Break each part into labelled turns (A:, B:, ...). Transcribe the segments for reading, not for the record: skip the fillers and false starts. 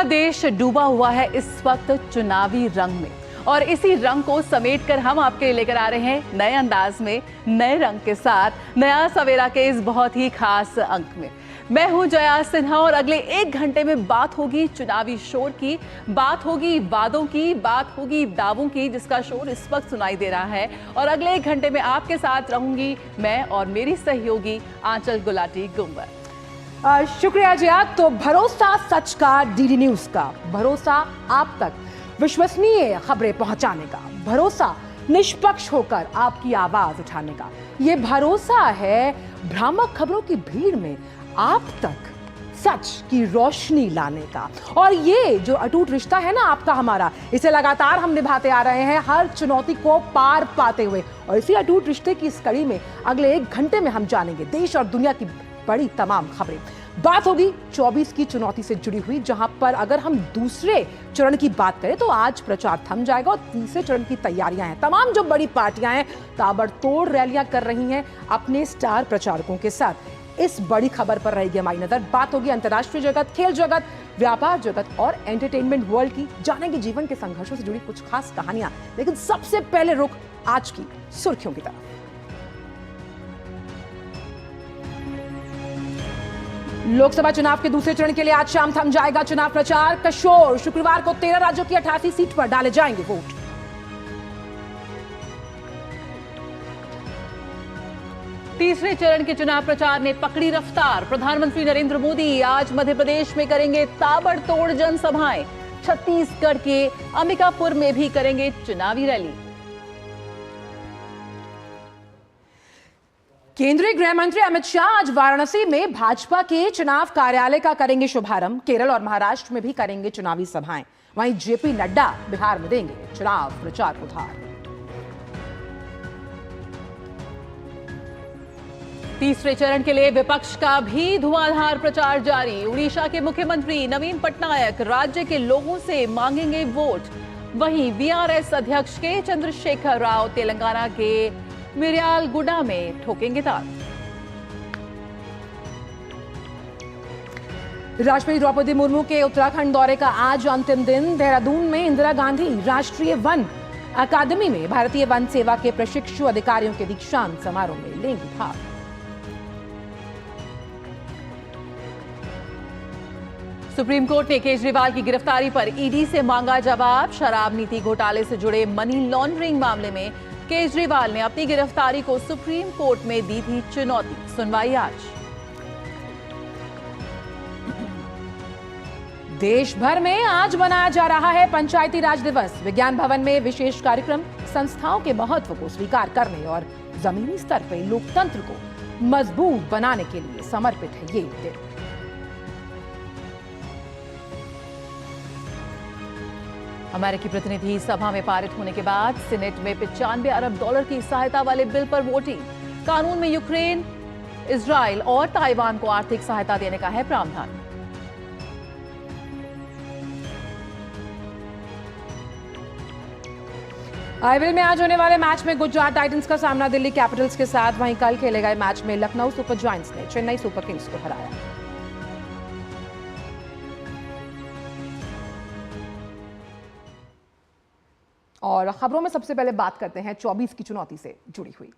A: देश डूबा हुआ है इस वक्त चुनावी रंग में और इसी रंग को समेटकर हम आपके लिए लेकर आ रहे हैं नए अंदाज में, नए रंग के साथ नया सवेरा के इस बहुत ही खास अंक में। मैं हूं जया सिन्हा और अगले 1 घंटे में बात होगी चुनावी शोर की, बात होगी वादों की, बात होगी दावों की, जिसका शोर इस वक्त सुनाई दे रहा है। और अगले 1 घंटे में आपके साथ रहूंगी मैं और मेरी सहयोगी आंचल गुलाटी गुंबर।
B: शुक्रिया जया। तो भरोसा सच का, डीडी न्यूज का भरोसा, आप तक विश्वसनीय खबरें पहुंचाने का भरोसा, निष्पक्ष होकर आपकी आवाज उठाने का ये भरोसा है, भ्रामक खबरों की भीड़ में आप तक सच की रोशनी लाने का। और ये जो अटूट रिश्ता है ना आपका हमारा, इसे लगातार हम निभाते आ रहे हैं हर चुनौती को पार पाते हुए। और इसी अटूट रिश्ते की इस कड़ी में अगले 1 घंटे में हम जानेंगे देश और दुनिया की बड़ी तमाम खबरें। बात होगी 24 की चुनौती से जुड़ी हुई, जहां पर अगर हम दूसरे चरण की बात करें तो आज प्रचार थम जाएगा और तीसरे चरण की तैयारियां हैं। तमाम जो बड़ी पार्टियां हैं ताबड़तोड़ रैलियां कर रही हैं अपने स्टार प्रचारकों के साथ। इस बड़ी खबर पर रहेगी हमारी नजर। बात होगी अंतर्राष्ट्रीय जगत, खेल जगत, व्यापार जगत और एंटरटेनमेंट वर्ल्ड की। जानेंगे जीवन के संघर्षों से जुड़ी कुछ खास कहानियां, लेकिन सबसे पहले रुख आज की सुर्खियों की तरफ। लोकसभा चुनाव के दूसरे चरण के लिए आज शाम थम जाएगा चुनाव प्रचार का शोर। शुक्रवार को 13 राज्यों की 88 सीट पर डाले जाएंगे वोट।
A: तीसरे चरण के चुनाव प्रचार ने पकड़ी रफ्तार। प्रधानमंत्री नरेंद्र मोदी आज मध्य प्रदेश में करेंगे ताबड़तोड़ जनसभाएं। छत्तीसगढ़ के अंबिकापुर में भी करेंगे चुनावी रैली।
B: केंद्रीय गृह मंत्री अमित शाह आज वाराणसी में भाजपा के चुनाव कार्यालय का करेंगे शुभारंभ। केरल और महाराष्ट्र में भी करेंगे चुनावी सभाएं। वहीं जेपी नड्डा बिहार में देंगे चुनाव प्रचार उधार।
A: तीसरे चरण के लिए विपक्ष का भी धुआंधार प्रचार जारी। उड़ीसा के मुख्यमंत्री नवीन पटनायक राज्य के लोगों से मांगेंगे वोट। वहीं वीआरएस अध्यक्ष के चंद्रशेखर राव तेलंगाना के मिर्यालगुडा में ठोकेंगे ताल।
B: राष्ट्रपति द्रौपदी मुर्मू के उत्तराखंड दौरे का आज अंतिम दिन। देहरादून में इंदिरा गांधी राष्ट्रीय वन अकादमी में भारतीय वन सेवा के प्रशिक्षु अधिकारियों के दीक्षांत समारोह में लेंगे भाग।
A: सुप्रीम कोर्ट ने केजरीवाल की गिरफ्तारी पर ईडी से मांगा जवाब। शराब नीति घोटाले से जुड़े मनी लॉन्ड्रिंग मामले में केजरीवाल ने अपनी गिरफ्तारी को सुप्रीम कोर्ट में दी थी चुनौती। सुनवाई आज।
B: देश भर में आज मनाया जा रहा है पंचायती राज दिवस। विज्ञान भवन में विशेष कार्यक्रम संस्थाओं के महत्व को स्वीकार करने और जमीनी स्तर पर लोकतंत्र को मजबूत बनाने के लिए समर्पित है ये दिन।
A: अमेरिकी प्रतिनिधि सभा में पारित होने के बाद सीनेट में $95 अरब की सहायता वाले बिल पर वोटिंग। कानून में यूक्रेन, इजराइल और ताइवान को आर्थिक सहायता देने का है प्रावधान।
B: आईपीएल में आज होने वाले मैच में गुजरात टाइटंस का सामना दिल्ली कैपिटल्स के साथ। वहीं कल खेले गए मैच में लखनऊ सुपर जायंट्स ने चेन्नई सुपर किंग्स को हराया। और खबरों में सबसे पहले बात करते हैं 24 की चुनौती से जुड़ी हुई।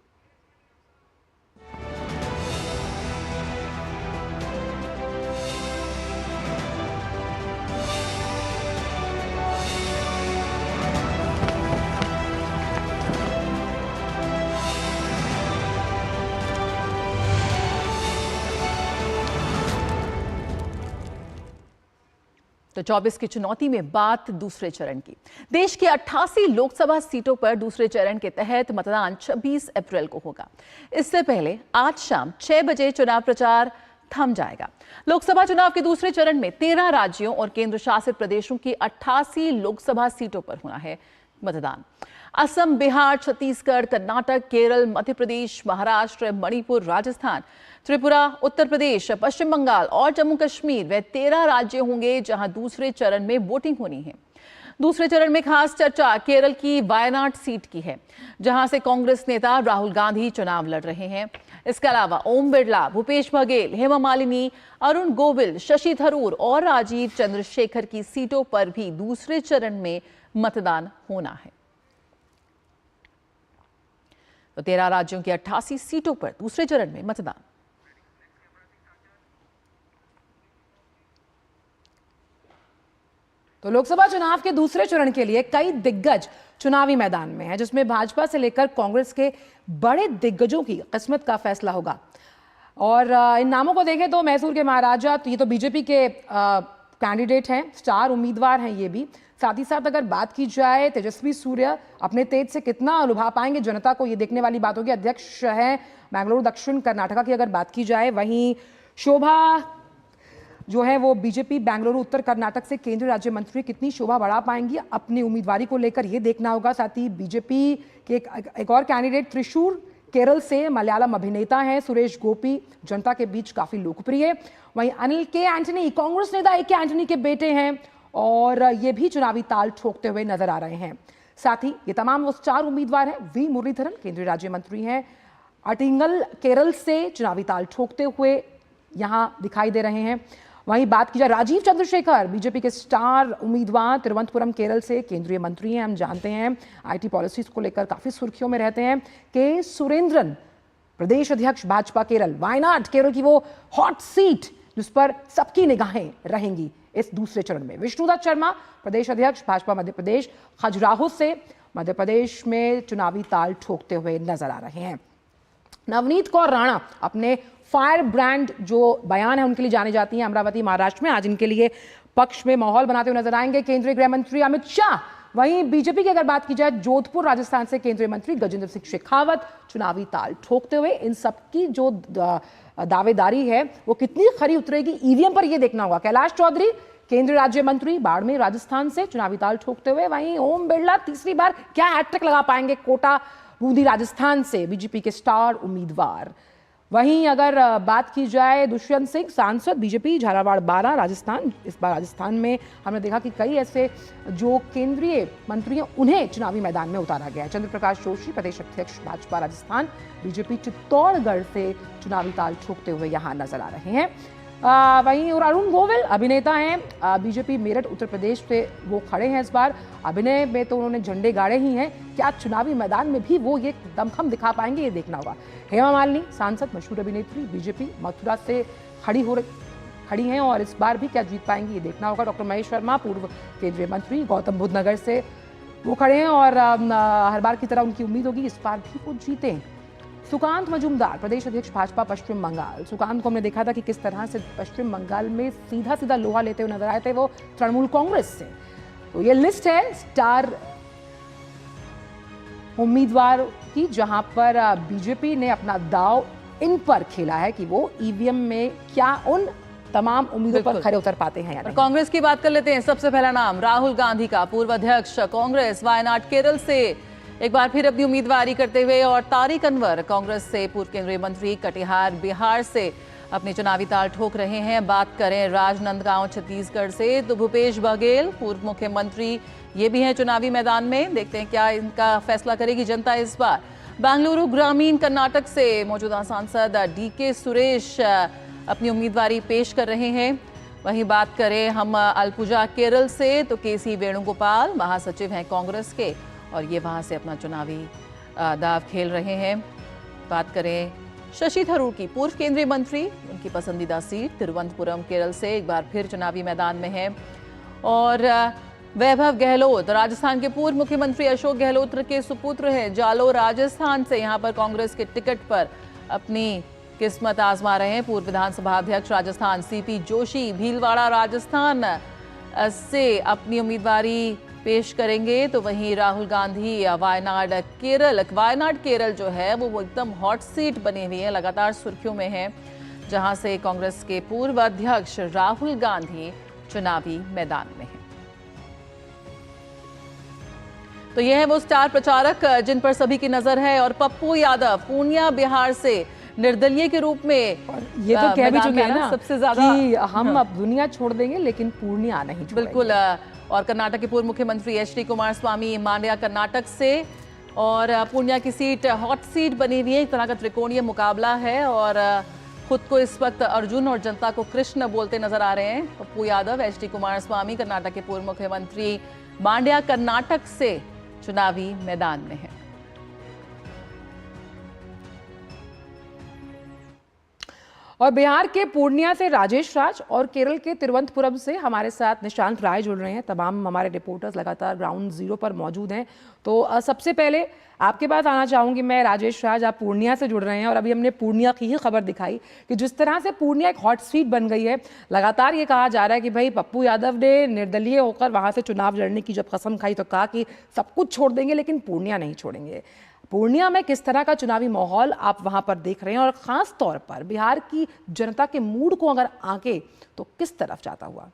A: तो 24 की चुनौती में बात दूसरे चरण की। देश की 88 लोकसभा सीटों पर दूसरे चरण के तहत मतदान 26 अप्रैल को होगा। इससे पहले आज शाम 6 बजे चुनाव प्रचार थम जाएगा। लोकसभा चुनाव के दूसरे चरण में 13 राज्यों और केंद्र शासित प्रदेशों की 88 लोकसभा सीटों पर होना है मतदान। असम, बिहार, छत्तीसगढ़, कर्नाटक, केरल, मध्य प्रदेश, महाराष्ट्र, मणिपुर, राजस्थान, त्रिपुरा, उत्तर प्रदेश, पश्चिम बंगाल और जम्मू कश्मीर वे 13 राज्य होंगे जहां दूसरे चरण में वोटिंग होनी है। दूसरे चरण में खास चर्चा केरल की वायनाड सीट की है, जहां से कांग्रेस नेता राहुल गांधी चुनाव लड़ रहे हैं। इसके अलावा ओम बिरला, भूपेश बघेल, हेमा मालिनी, अरुण गोविल, शशि थरूर और राजीव चंद्रशेखर की सीटों पर भी दूसरे चरण में मतदान होना है। तो 13 राज्यों की 88 सीटों पर दूसरे चरण में मतदान।
B: तो लोकसभा चुनाव के दूसरे चरण के लिए कई दिग्गज चुनावी मैदान में हैं, जिसमें भाजपा से लेकर कांग्रेस के बड़े दिग्गजों की किस्मत का फैसला होगा। और इन नामों को देखें तो मैसूर के महाराजा, तो ये तो बीजेपी के कैंडिडेट हैं, स्टार उम्मीदवार हैं ये भी। साथ ही साथ अगर बात की जाए तेजस्वी सूर्य अपने तेज से कितना लुभा पाएंगे जनता को, ये देखने वाली बात होगी। अध्यक्ष हैं बेंगलुरु दक्षिण कर्नाटका की अगर बात की जाए। वहीं शोभा जो है वो बीजेपी बेंगलुरु उत्तर कर्नाटक से केंद्रीय राज्य मंत्री कितनी शोभा बढ़ा पाएंगी अपनी उम्मीदवारी को लेकर, ये देखना होगा। साथ ही बीजेपी के एक और कैंडिडेट त्रिशूर केरल से मलयालम अभिनेता हैं सुरेश गोपी, जनता के बीच काफी लोकप्रिय। वहीं अनिल के एंटनी कांग्रेस नेता ए के एंटनी के बेटे हैं और ये भी चुनावी ताल ठोकते हुए नजर आ रहे हैं। साथ ही ये तमाम वो चार उम्मीदवार हैं। वी मुरलीधरन केंद्रीय राज्य मंत्री हैं, अटिंगल केरल से चुनावी ताल ठोकते हुए यहां दिखाई दे रहे हैं। वहीं बात की जाए राजीव चंद्रशेखर, बीजेपी के स्टार उम्मीदवार, तिरुवनंतपुरम केरल से केंद्रीय मंत्री हैं, हम जानते हैं आईटी पॉलिसीज को लेकर काफी सुर्खियों में रहते हैं। के सुरेंद्रन प्रदेश अध्यक्ष भाजपा केरल, वायनाड केरल की वो हॉट सीट जिस पर सबकी निगाहें रहेंगी इस दूसरे चरण में। विष्णुदत्त शर्मा प्रदेश अध्यक्ष भाजपा मध्य प्रदेश, खजुराहो से मध्य प्रदेश में चुनावी ताल ठोकते हुए नजर आ रहे हैं। नवनीत कौर राणा अपने फायर ब्रांड जो बयान है उनके लिए जाने जाती हैं, अमरावती महाराष्ट्र में आज इनके लिए पक्ष में माहौल बनाते हुए नजर आएंगे केंद्रीय गृह मंत्री अमित शाह। वहीं बीजेपी की अगर बात की जाए, जोधपुर राजस्थान से केंद्रीय मंत्री गजेंद्र सिंह शेखावत चुनावी ताल ठोकते हुए। इन सबकी जो दावेदारी है वो कितनी खरी उतरेगी ईवीएम पर, यह देखना होगा। कैलाश चौधरी केंद्रीय राज्य मंत्री बाड़मेर राजस्थान से चुनावी ताल ठोकते हुए। वहीं ओम बिरला तीसरी बार क्या हैट्रिक लगा पाएंगे कोटा बूंदी राजस्थान से, बीजेपी के स्टार उम्मीदवार। वहीं अगर बात की जाए दुष्यंत सिंह सांसद, बीजेपी झालावाड़ 12 राजस्थान, इस बार राजस्थान में हमने देखा कि कई ऐसे जो केंद्रीय मंत्री हैं उन्हें चुनावी मैदान में उतारा गया है। चंद्र प्रकाश जोशी प्रदेश अध्यक्ष भाजपा राजस्थान, बीजेपी चित्तौड़गढ़ से चुनावी ताल ठोकते हुए यहां नजर आ रहे हैं। वहीं और अरुण गोविल अभिनेता हैं, बीजेपी मेरठ उत्तर प्रदेश से वो खड़े हैं। इस बार अभिनय में तो उन्होंने झंडे गाड़े ही हैं, क्या चुनावी मैदान में भी वो ये दमखम दिखा पाएंगे, ये देखना होगा। हेमा मालिनी सांसद, मशहूर अभिनेत्री, बीजेपी मथुरा से खड़ी हैं और इस बार भी क्या जीत पाएंगी, ये देखना होगा। डॉक्टर महेश वर्मा पूर्व केंद्रीय मंत्री, गौतम बुद्ध नगर से वो खड़े हैं और हर बार की तरह उनकी उम्मीद होगी इस बार भी वो जीतें। सुकांत मजूमदार प्रदेश अध्यक्ष भाजपा पश्चिम बंगाल, सुकांत को हमने देखा था कि किस तरह से पश्चिम बंगाल में सीधा सीधा लोहा लेते हुए नजर आए थे वो तृणमूल कांग्रेस से। तो ये लिस्ट है स्टार उम्मीदवार की, जहां पर बीजेपी ने अपना दाव इन पर खेला है कि वो ईवीएम में क्या उन तमाम उम्मीदों पर खरे उतर पाते हैं या नहीं।
A: कांग्रेस की बात कर लेते हैं। सबसे पहला नाम राहुल गांधी का, पूर्व अध्यक्ष कांग्रेस, वायनाड केरल से एक बार फिर अपनी उम्मीदवारी करते हुए। और तारिक अनवर कांग्रेस से पूर्व केंद्रीय मंत्री, कटिहार बिहार से अपनी चुनावी ताल ठोक रहे हैं। बात करें राजनांदगांव छत्तीसगढ़ से तो भूपेश बघेल पूर्व मुख्यमंत्री, ये भी हैं चुनावी मैदान में। देखते हैं क्या इनका फैसला करेगी जनता इस बार। बेंगलुरु ग्रामीण कर्नाटक से मौजूदा सांसद डीके सुरेश अपनी उम्मीदवारी पेश कर रहे हैं। वहीं बात करें हम अलपुजा केरल से तो केसी वेणुगोपाल महासचिव हैं कांग्रेस के और ये वहां से अपना चुनावी दाव खेल रहे हैं। बात करें शशि थरूर की, पूर्व केंद्रीय मंत्री, उनकी पसंदीदा सीट तिरुवनंतपुरम केरल से एक बार फिर चुनावी मैदान में है। और वैभव गहलोत राजस्थान के पूर्व मुख्यमंत्री अशोक गहलोत के सुपुत्र हैं, जालोर राजस्थान से यहां पर कांग्रेस के टिकट पर अपनी किस्मत आजमा रहे हैं। पूर्व विधानसभा अध्यक्ष राजस्थान सीपी जोशी भीलवाड़ा राजस्थान से अपनी उम्मीदवारी पेश करेंगे। तो वहीं राहुल गांधी वायनाड केरल जो है वो एकदम हॉट सीट बनी हुई है, लगातार सुर्खियों में है, जहां से कांग्रेस के पूर्व अध्यक्ष राहुल गांधी चुनावी मैदान में हैं। तो ये है वो स्टार प्रचारक जिन पर सभी की नजर है। और पप्पू यादव पूर्णिया बिहार से निर्दलीय के रूप में
B: ये तो कह भी चुके हैं ना
A: सबसे ज्यादा
B: कि हम अब दुनिया छोड़ देंगे लेकिन पूर्णिया नहीं छोड़ेंगे।
A: बिल्कुल। और कर्नाटक के पूर्व मुख्यमंत्री एच.डी. कुमारस्वामी मांड्या कर्नाटक से, और पूर्णिया की सीट हॉट सीट बनी हुई है। एक तरह का त्रिकोणीय मुकाबला है और खुद को इस वक्त अर्जुन और जनता को कृष्ण बोलते नजर आ रहे हैं पप्पू यादव। एच.डी. कुमारस्वामी कर्नाटक के पूर्व मुख्यमंत्री मांड्या कर्नाटक से चुनावी मैदान में है।
B: और बिहार के पूर्णिया से राजेश राज और केरल के तिरुवनंतपुरम से हमारे साथ निशांत राय जुड़ रहे हैं। तमाम हमारे रिपोर्टर्स लगातार ग्राउंड जीरो पर मौजूद हैं। तो सबसे पहले आपके पास आना चाहूंगी मैं राजेश राज, आप पूर्णिया से जुड़ रहे हैं और अभी हमने पूर्णिया की ही खबर दिखाई कि जिस तरह से पूर्णिया एक हॉट सीट बन गई है, लगातार ये कहा जा रहा है कि भाई पप्पू यादव ने निर्दलीय होकर वहां से चुनाव लड़ने की जब कसम खाई तो कहा कि सब कुछ छोड़ देंगे लेकिन पूर्णिया नहीं छोड़ेंगे। पूर्णिया में किस तरह का चुनावी माहौल आप वहां पर देख रहे हैं और खास तौर पर बिहार की जनता के मूड को अगर आंके तो किस तरफ जाता हुआ?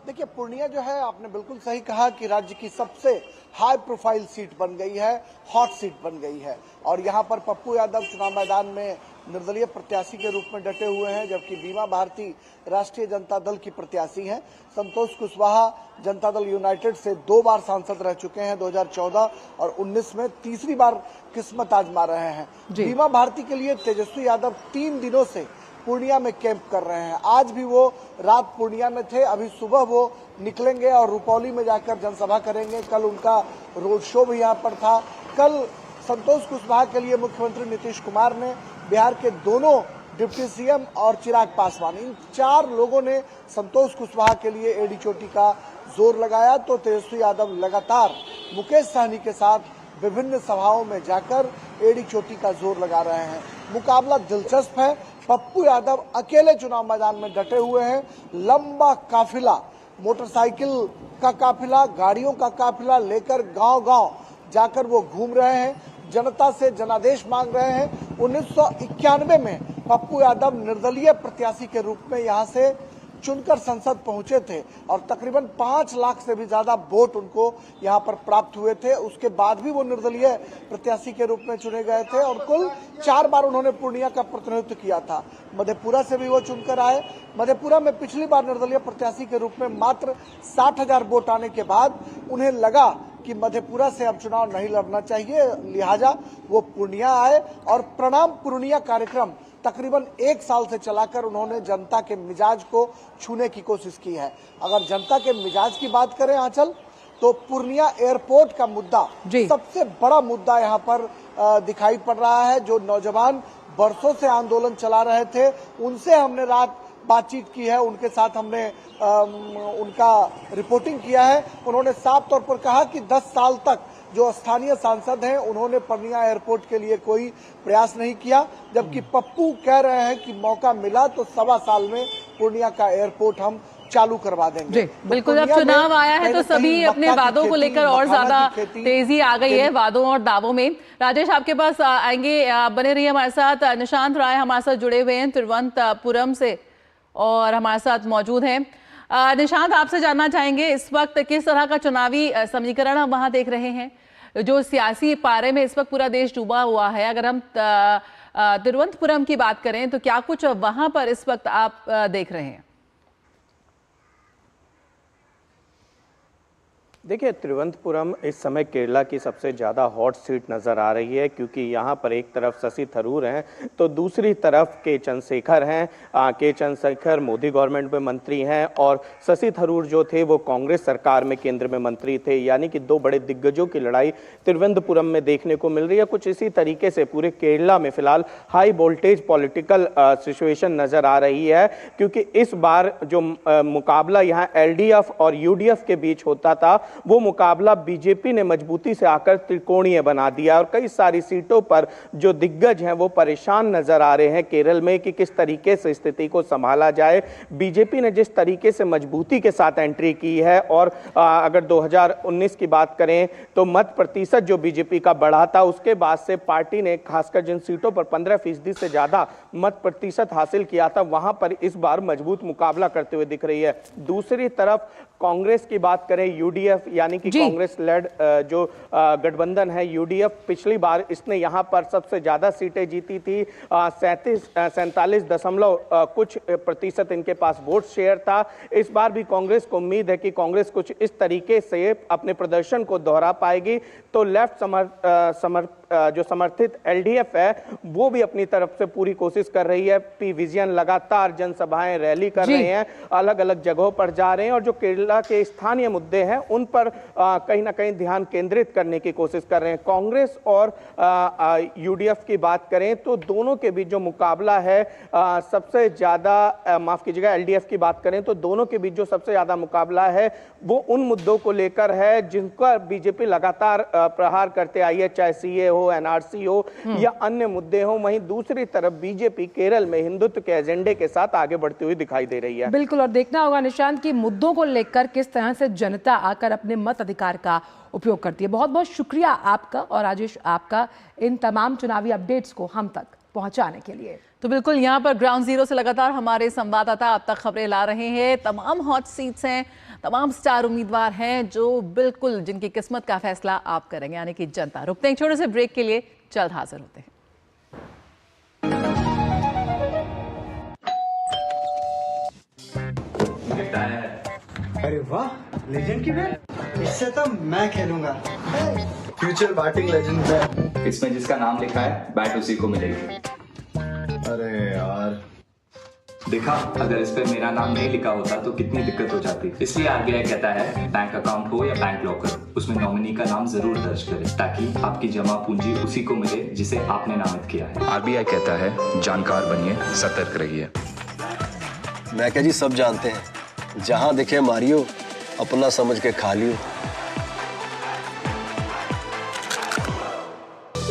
C: देखिए, पूर्णिया जो है, आपने बिल्कुल सही कहा कि राज्य की सबसे हाई प्रोफाइल सीट बन गई है, हॉट सीट बन गई है। और यहाँ पर पप्पू यादव चुनाव मैदान में निर्दलीय प्रत्याशी के रूप में डटे हुए हैं, जबकि बीमा भारती राष्ट्रीय जनता दल की प्रत्याशी हैं। संतोष कुशवाहा जनता दल यूनाइटेड से 2 बार सांसद रह चुके हैं, 2014 और 19 में, तीसरी बार किस्मत आजमा रहे हैं। बीमा भारती के लिए तेजस्वी यादव 3 दिनों से पूर्णिया में कैंप कर रहे हैं। आज भी वो रात पूर्णिया में थे, अभी सुबह वो निकलेंगे और रुपौली में जाकर जनसभा करेंगे। कल उनका रोड शो भी यहाँ पर था। कल संतोष कुशवाहा के लिए मुख्यमंत्री नीतीश कुमार ने बिहार के दोनों डिप्टी सीएम और चिराग पासवान, इन 4 लोगों ने संतोष कुशवाहा के लिए एड़ी चोटी का जोर लगाया। तो तेजस्वी यादव लगातार मुकेश सहनी के साथ विभिन्न सभाओं में जाकर एड़ी चोटी का जोर लगा रहे हैं। मुकाबला दिलचस्प है। पप्पू यादव अकेले चुनाव मैदान में डटे हुए हैं। लंबा काफिला, मोटरसाइकिल का काफिला, गाड़ियों का काफिला लेकर गांव-गांव जाकर वो घूम रहे हैं, जनता से जनादेश मांग रहे हैं। 1991 में पप्पू यादव निर्दलीय प्रत्याशी के रूप में यहां से चुनकर संसद पहुंचे थे और तकरीबन 5 लाख से भी ज्यादा वोट उनको यहां पर प्राप्त हुए थे। उसके बाद भी वो निर्दलीय प्रत्याशी के रूप में चुने गए थे और कुल 4 बार उन्होंने पूर्णिया का प्रतिनिधित्व किया था। मधेपुरा से भी वो चुनकर आए। मधेपुरा में पिछली बार निर्दलीय प्रत्याशी के रूप में मात्र 60,000 वोट आने के बाद उन्हें लगा कि मधेपुरा से अब चुनाव नहीं लड़ना चाहिए, लिहाजा वो पूर्णिया आए और प्रणाम पूर्णिया कार्यक्रम तकरीबन 1 साल से चलाकर उन्होंने जनता के मिजाज को छूने की कोशिश की है। अगर जनता के मिजाज की बात करें आंचल, तो पूर्णिया एयरपोर्ट का मुद्दा सबसे बड़ा मुद्दा यहाँ पर दिखाई पड़ रहा है। जो नौजवान बरसों से आंदोलन चला रहे थे, उनसे हमने रात बातचीत की है, उनके साथ हमने उनका रिपोर्टिंग किया है। उन्होंने साफ तौर पर कहा कि 10 साल तक जो स्थानीय सांसद हैं, उन्होंने पूर्णिया एयरपोर्ट के लिए कोई प्रयास नहीं किया, जबकि पप्पू कह रहे हैं कि मौका मिला तो 1.25 साल में पूर्णिया का एयरपोर्ट हम चालू करवा देंगे।
A: बिल्कुल, जब चुनाव आया है तो सभी अपने वादों को लेकर और ज्यादा तेजी आ गई है वादों और दावों में। राजेश, आपके पास आएंगे, आप बने रहिए हमारे साथ। निशांत राय हमारे साथ जुड़े हुए हैं तिरुवनंतपुरम से और हमारे साथ मौजूद हैं। निशांत, आपसे जानना चाहेंगे इस वक्त किस तरह का चुनावी समीकरण हम वहां देख रहे हैं? जो सियासी पारे में इस वक्त पूरा देश डूबा हुआ है, अगर हम तिरुवनंतपुरम की बात करें तो क्या कुछ वहां पर इस वक्त आप देख रहे हैं?
D: देखिए, तिरुवनंतपुरम इस समय केरला की सबसे ज़्यादा हॉट सीट नज़र आ रही है, क्योंकि यहाँ पर एक तरफ शशि थरूर हैं तो दूसरी तरफ के चंद्रशेखर हैं। के चंद्रशेखर मोदी गवर्नमेंट में मंत्री हैं और शशि थरूर जो थे वो कांग्रेस सरकार में केंद्र में मंत्री थे। यानी कि 2 बड़े दिग्गजों की लड़ाई तिरुवनंतपुरम में देखने को मिल रही है। कुछ इसी तरीके से पूरे केरला में फिलहाल हाई वोल्टेज पॉलिटिकल सिचुएशन नज़र आ रही है, क्योंकि इस बार जो मुकाबला यहाँ LDF और UDF के बीच होता था, वो मुकाबला बीजेपी ने मजबूती से आकर त्रिकोणीय बना दिया और कई सारी सीटों पर जो दिग्गज हैं वो परेशान नजर आ रहे हैं केरल में कि किस तरीके से स्थिति को संभाला जाए। बीजेपी ने जिस तरीके से मजबूती के साथ एंट्री की है और अगर 2019 की बात करें तो मत प्रतिशत जो बीजेपी का बढ़ा था, उसके बाद से पार्टी ने खासकर जिन सीटों पर 15% से ज्यादा मत प्रतिशत हासिल किया था, वहां पर इस बार मजबूत मुकाबला करते हुए दिख रही है। दूसरी तरफ कांग्रेस की बात करें, UDF यूडीएफ यानी कि कांग्रेस लेड जो गठबंधन है यूडीएफ, पिछली बार इसने यहाँ पर सबसे ज्यादा सीटें जीती थी। 47 कुछ प्रतिशत इनके पास वोट शेयर था। इस बार भी कांग्रेस को उम्मीद है कि कांग्रेस कुछ इस तरीके से अपने प्रदर्शन को दोहरा पाएगी। तो लेफ्ट जो समर्थित एलडीएफ है वो भी अपनी तरफ से पूरी कोशिश कर रही है। पी विजयन लगातार जनसभाएं रैली कर रहे हैं, अलग अलग जगहों पर जा रहे हैं और जो केरला के स्थानीय मुद्दे हैं उन पर कहीं ना कहीं ध्यान केंद्रित करने की कोशिश कर रहे हैं। कांग्रेस और यूडीएफ की बात करें तो दोनों के बीच जो मुकाबला है सबसे ज्यादा, माफ कीजिएगा एलडीएफ की बात करें तो दोनों के बीच जो सबसे ज्यादा मुकाबला है वो उन मुद्दों को लेकर है जिनका बीजेपी लगातार प्रहार करते आई है, चाहे सीए हो, एनआरसी हो या अन्य मुद्दे हो। वहीं दूसरी तरफ बीजेपी केरल में हिंदुत्व के एजेंडे के साथ आगे बढ़ती हुई दिखाई दे रही है।
B: बिल्कुल, और देखना होगा निशांत की मुद्दों को लेकर किस तरह से जनता आकर अपने मत अधिकार का उपयोग करती है। बहुत बहुत शुक्रिया आपका और राजेश आपका इन तमाम चुनावी अपडेट्स को हम तक पहुंचाने के लिए।
A: तो बिल्कुल यहाँ पर ग्राउंड जीरो से लगातार हमारे संवाददाता अब तक खबरें ला रहे हैं। तमाम हॉट सीट्स हैं, तमाम स्टार उम्मीदवार हैं जो बिल्कुल जिनकी किस्मत का फैसला आप करेंगे, यानी कि जनता। रुकते हैं छोटे से ब्रेक के लिए, जल्द हाजिर होते हैं।
E: अरे वाह, लेजेंड की बैट, इससे तो मैं खेलूंगा। Future batting legend bat.
F: इसमें जिसका नाम लिखा है बैट उसी को मिलेगी।
E: अरे यार,
F: देखा, अगर इस पे मेरा नाम नहीं लिखा होता तो कितनी दिक्कत हो जाती। इसलिए आरबीआई कहता है बैंक अकाउंट हो या बैंक लॉकर, उसमें नॉमिनी का नाम जरूर दर्ज करें ताकि आपकी जमा पूंजी उसी को मिले जिसे आपने नामित किया है।
G: आरबीआई कहता है जानकार बनिए, सतर्क रहिए।
H: मैं क्या जी, सब जानते हैं, जहां दिखे मारियो, अपना समझ के खा लियो।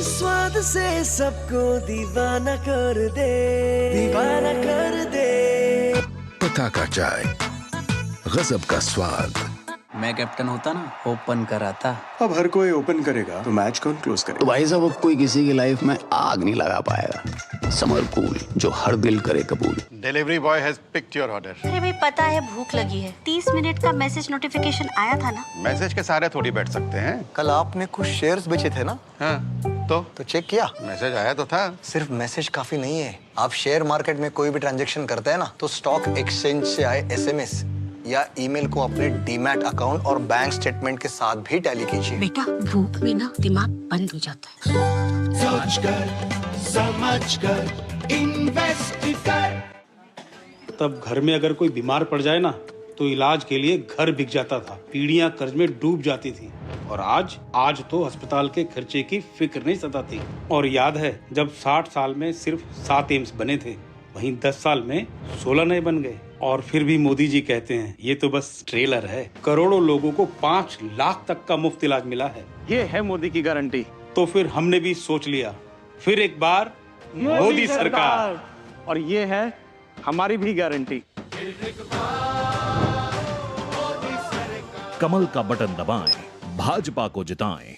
I: स्वाद से सबको दीवाना कर दे, दीवाना कर दे।
G: पता का चाय, गजब का स्वाद।
J: मैं कैप्टन होता ना, ओपन कराता।
E: अब हर कोई ओपन करेगा तो मैच कौन क्लोज करेगा?
J: तो भाई साहब, अब कोई किसी की लाइफ में आग नहीं लगा पाएगा। समर कूल, जो हर दिल करे कबूल।
K: Delivery boy has picked your order.
L: अरे भाई, पता है भूख लगी है। 30 मिनट का मैसेज नोटिफिकेशन आया था ना।
K: मैसेज के सारे थोड़ी बैठ सकते हैं।
E: कल आपने कुछ शेयर्स बेचे थे ना?
K: हाँ, तो
E: चेक किया?
K: मैसेज आया तो था।
E: सिर्फ मैसेज काफी नहीं है। आप शेयर मार्केट में कोई भी ट्रांजैक्शन करते हैं ना, तो स्टॉक एक्सचेंज से आए एसएमएस या ईमेल को अपने डीमैट अकाउंट और बैंक स्टेटमेंट के साथ भी टैली कीजिए।
L: बेटा, भूख में ना दिमाग बंद हो जाता है।
I: सोच कर, समझ कर, इन्वेस्ट कर।
M: तब घर में अगर कोई बीमार पड़ जाए ना तो इलाज के लिए घर बिक जाता था, पीढ़ियां कर्ज में डूब जाती थी। और आज तो अस्पताल के खर्चे की फिक्र नहीं सताती। और याद है जब 60 साल में सिर्फ 7 एम्स बने थे, वहीं 10 साल में 16 नए बन गए। और फिर भी मोदी जी कहते हैं ये तो बस ट्रेलर है। करोड़ों लोगों को 5 लाख तक का मुफ्त इलाज मिला है।
D: ये है मोदी की गारंटी।
M: तो फिर हमने भी सोच लिया, फिर एक बार मोदी सरकार।
D: और ये है हमारी भी गारंटी।
N: कमल का बटन दबाएं, भाजपा को जिताएं।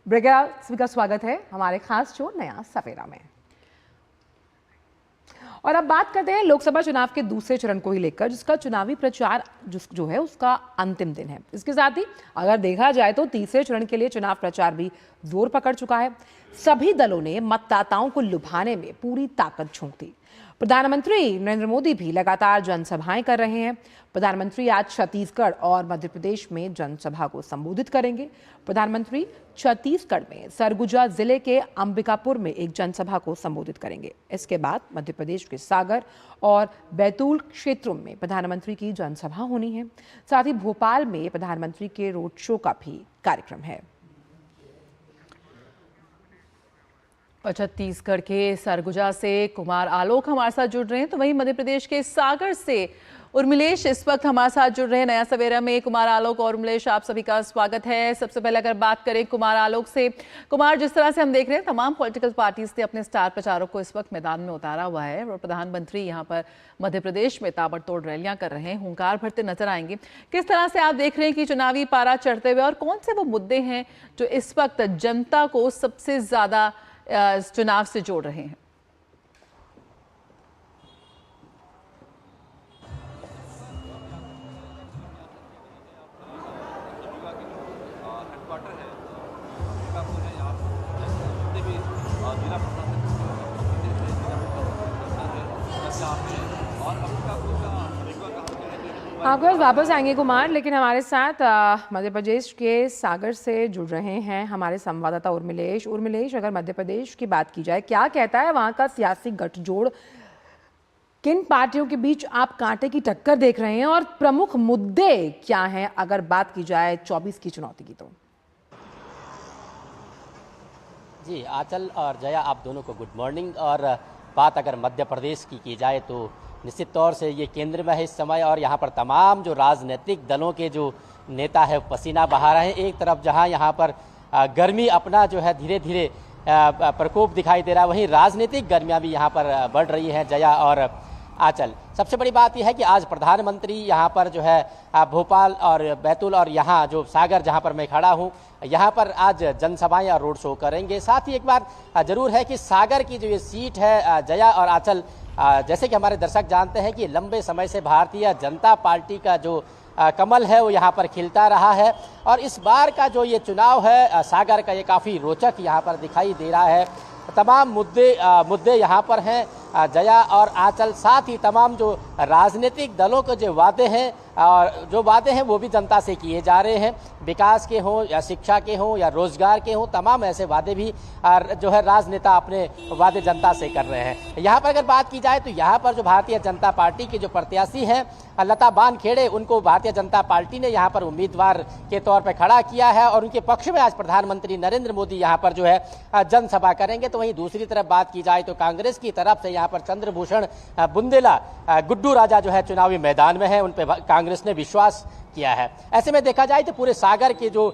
B: ब्रेक सभी का स्वागत है हमारे खास शो नया सवेरा में। और अब बात करते हैं लोकसभा चुनाव के दूसरे चरण को ही लेकर, जिसका चुनावी प्रचार जो है उसका अंतिम दिन है। इसके साथ ही अगर देखा जाए तो तीसरे चरण के लिए चुनाव प्रचार भी जोर पकड़ चुका है। सभी दलों ने मतदाताओं को लुभाने में पूरी ताकत झोंक दी। प्रधानमंत्री नरेंद्र मोदी भी लगातार जनसभाएं कर रहे हैं। प्रधानमंत्री आज छत्तीसगढ़ और मध्य प्रदेश में जनसभा को संबोधित करेंगे। प्रधानमंत्री छत्तीसगढ़ में सरगुजा जिले के अंबिकापुर में एक जनसभा को संबोधित करेंगे। इसके बाद मध्य प्रदेश के सागर और बैतूल क्षेत्रों में प्रधानमंत्री की जनसभा होनी है। साथ ही भोपाल में प्रधानमंत्री के रोड शो का भी कार्यक्रम है।
A: छत्तीसगढ़ के सरगुजा से कुमार आलोक हमारे साथ जुड़ रहे हैं, तो वहीं मध्य प्रदेश के सागर से उर्मिलेश इस वक्त हमारे साथ जुड़ रहे हैं नया सवेरा में। कुमार आलोक और उर्मिलेश, आप सभी का स्वागत है। सबसे पहले अगर बात करें कुमार आलोक से, कुमार, जिस तरह से हम देख रहे हैं तमाम पॉलिटिकल पार्टीज ने अपने स्टार प्रचारक को इस वक्त मैदान में उतारा हुआ है और प्रधानमंत्री यहाँ पर मध्य प्रदेश में ताबड़तोड़ रैलियां कर रहे हैं, हुंकार भरते नजर आएंगे। किस तरह से आप देख रहे हैं कि चुनावी पारा चढ़ते हुए और कौन से वो मुद्दे हैं जो इस वक्त जनता को सबसे ज्यादा चुनाव से जोड़ रहे हैं?
B: आपके पास वापस आएंगे कुमार, लेकिन हमारे साथ मध्य प्रदेश के सागर से जुड़ रहे हैं हमारे संवाददाता उर्मिलेश। उर्मिलेश, अगर मध्य प्रदेश की बात की जाए, क्या कहता है वहाँ का सियासी गठजोड़? किन पार्टियों के बीच आप कांटे की टक्कर देख रहे हैं और प्रमुख मुद्दे क्या हैं अगर बात की जाए 24 की चुनौती की? तो
O: जी आंचल और जया, आप दोनों को गुड मॉर्निंग। और बात अगर मध्य प्रदेश की जाए तो निश्चित तौर से ये केंद्र में है इस समय, और यहाँ पर तमाम जो राजनीतिक दलों के जो नेता है पसीना बहा रहे हैं। एक तरफ जहाँ यहाँ पर गर्मी अपना जो है धीरे धीरे प्रकोप दिखाई दे रहा है, वहीं राजनीतिक गर्मियाँ भी यहाँ पर बढ़ रही हैं जया और आंचल। सबसे बड़ी बात यह है कि आज प्रधानमंत्री यहाँ पर जो है भोपाल और बैतूल और यहाँ जो सागर जहाँ पर मैं खड़ा हूँ, यहाँ पर आज जनसभाएं और रोड शो करेंगे। साथ ही एक बात जरूर है कि सागर की जो ये सीट है जया और आंचल, जैसे कि हमारे दर्शक जानते हैं कि लंबे समय से भारतीय जनता पार्टी का जो कमल है वो यहाँ पर खिलता रहा है, और इस बार का जो ये चुनाव है सागर का, ये काफ़ी रोचक यहाँ पर दिखाई दे रहा है। तमाम मुद्दे यहाँ पर हैं जया और आंचल। साथ ही तमाम जो राजनीतिक दलों के जो वादे हैं वो भी जनता से किए जा रहे हैं, विकास के हों या शिक्षा के हों या रोजगार के हों, तमाम ऐसे वादे भी जो है राजनेता अपने वादे जनता से कर रहे हैं। यहाँ पर अगर बात की जाए तो यहाँ पर जो भारतीय जनता पार्टी के जो प्रत्याशी हैं लता बानखेड़े, उनको भारतीय जनता पार्टी ने यहाँ पर उम्मीदवार के तौर पर खड़ा किया है, और उनके पक्ष में आज प्रधानमंत्री नरेंद्र मोदी यहाँ पर जो है जनसभा करेंगे। तो वहीं दूसरी तरफ बात की जाए तो कांग्रेस की तरफ से यहाँ पर चंद्रभूषण बुंदेला, गुड्डू राजा जो है चुनावी मैदान में है, उन पर कांग्रेस ने विश्वास किया है। ऐसे में देखा जाए तो पूरे सागर के जो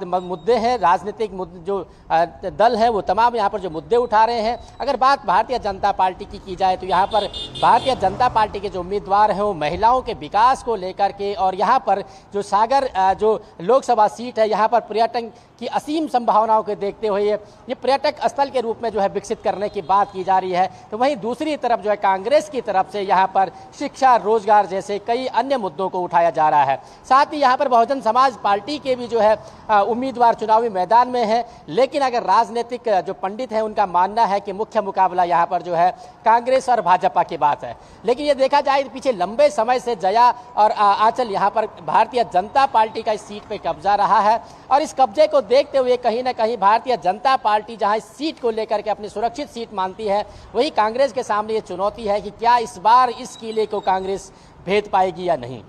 O: मुद्दे हैं, राजनीतिक जो दल हैं, वो तमाम यहाँ पर जो मुद्दे उठा रहे हैं। अगर बात भारतीय जनता पार्टी की जाए तो यहाँ पर भारतीय जनता पार्टी के जो उम्मीदवार हैं वो महिलाओं के विकास को लेकर के, और यहाँ पर जो सागर जो लोकसभा सीट है, यहाँ पर पर्यटन की असीम संभावनाओं को देखते हुए ये पर्यटक स्थल के रूप में जो है विकसित करने की बात की जा रही है। तो वहीं दूसरी तरफ जो है कांग्रेस की तरफ से यहाँ पर शिक्षा, रोजगार जैसे कई अन्य मुद्दों को उठाया जा रहा है। साथ ही यहाँ पर बहुजन समाज पार्टी के भी जो है उम्मीदवार चुनावी मैदान में है, लेकिन अगर राजनीतिक जो पंडित हैं उनका मानना है कि मुख्य मुकाबला यहाँ पर जो है कांग्रेस और भाजपा की बात है। लेकिन ये देखा जाए पीछे लंबे समय से जया और आंचल यहाँ पर भारतीय जनता पार्टी का इस सीट पे कब्जा रहा है, और इस कब्जे को देखते हुए कहीं ना कहीं भारतीय जनता पार्टी जहां इस सीट को लेकर के अपनी सुरक्षित सीट मानती है, वही कांग्रेस के सामने ये चुनौती है कि क्या इस बार इस किले को कांग्रेस भेद पाएगी या नहीं।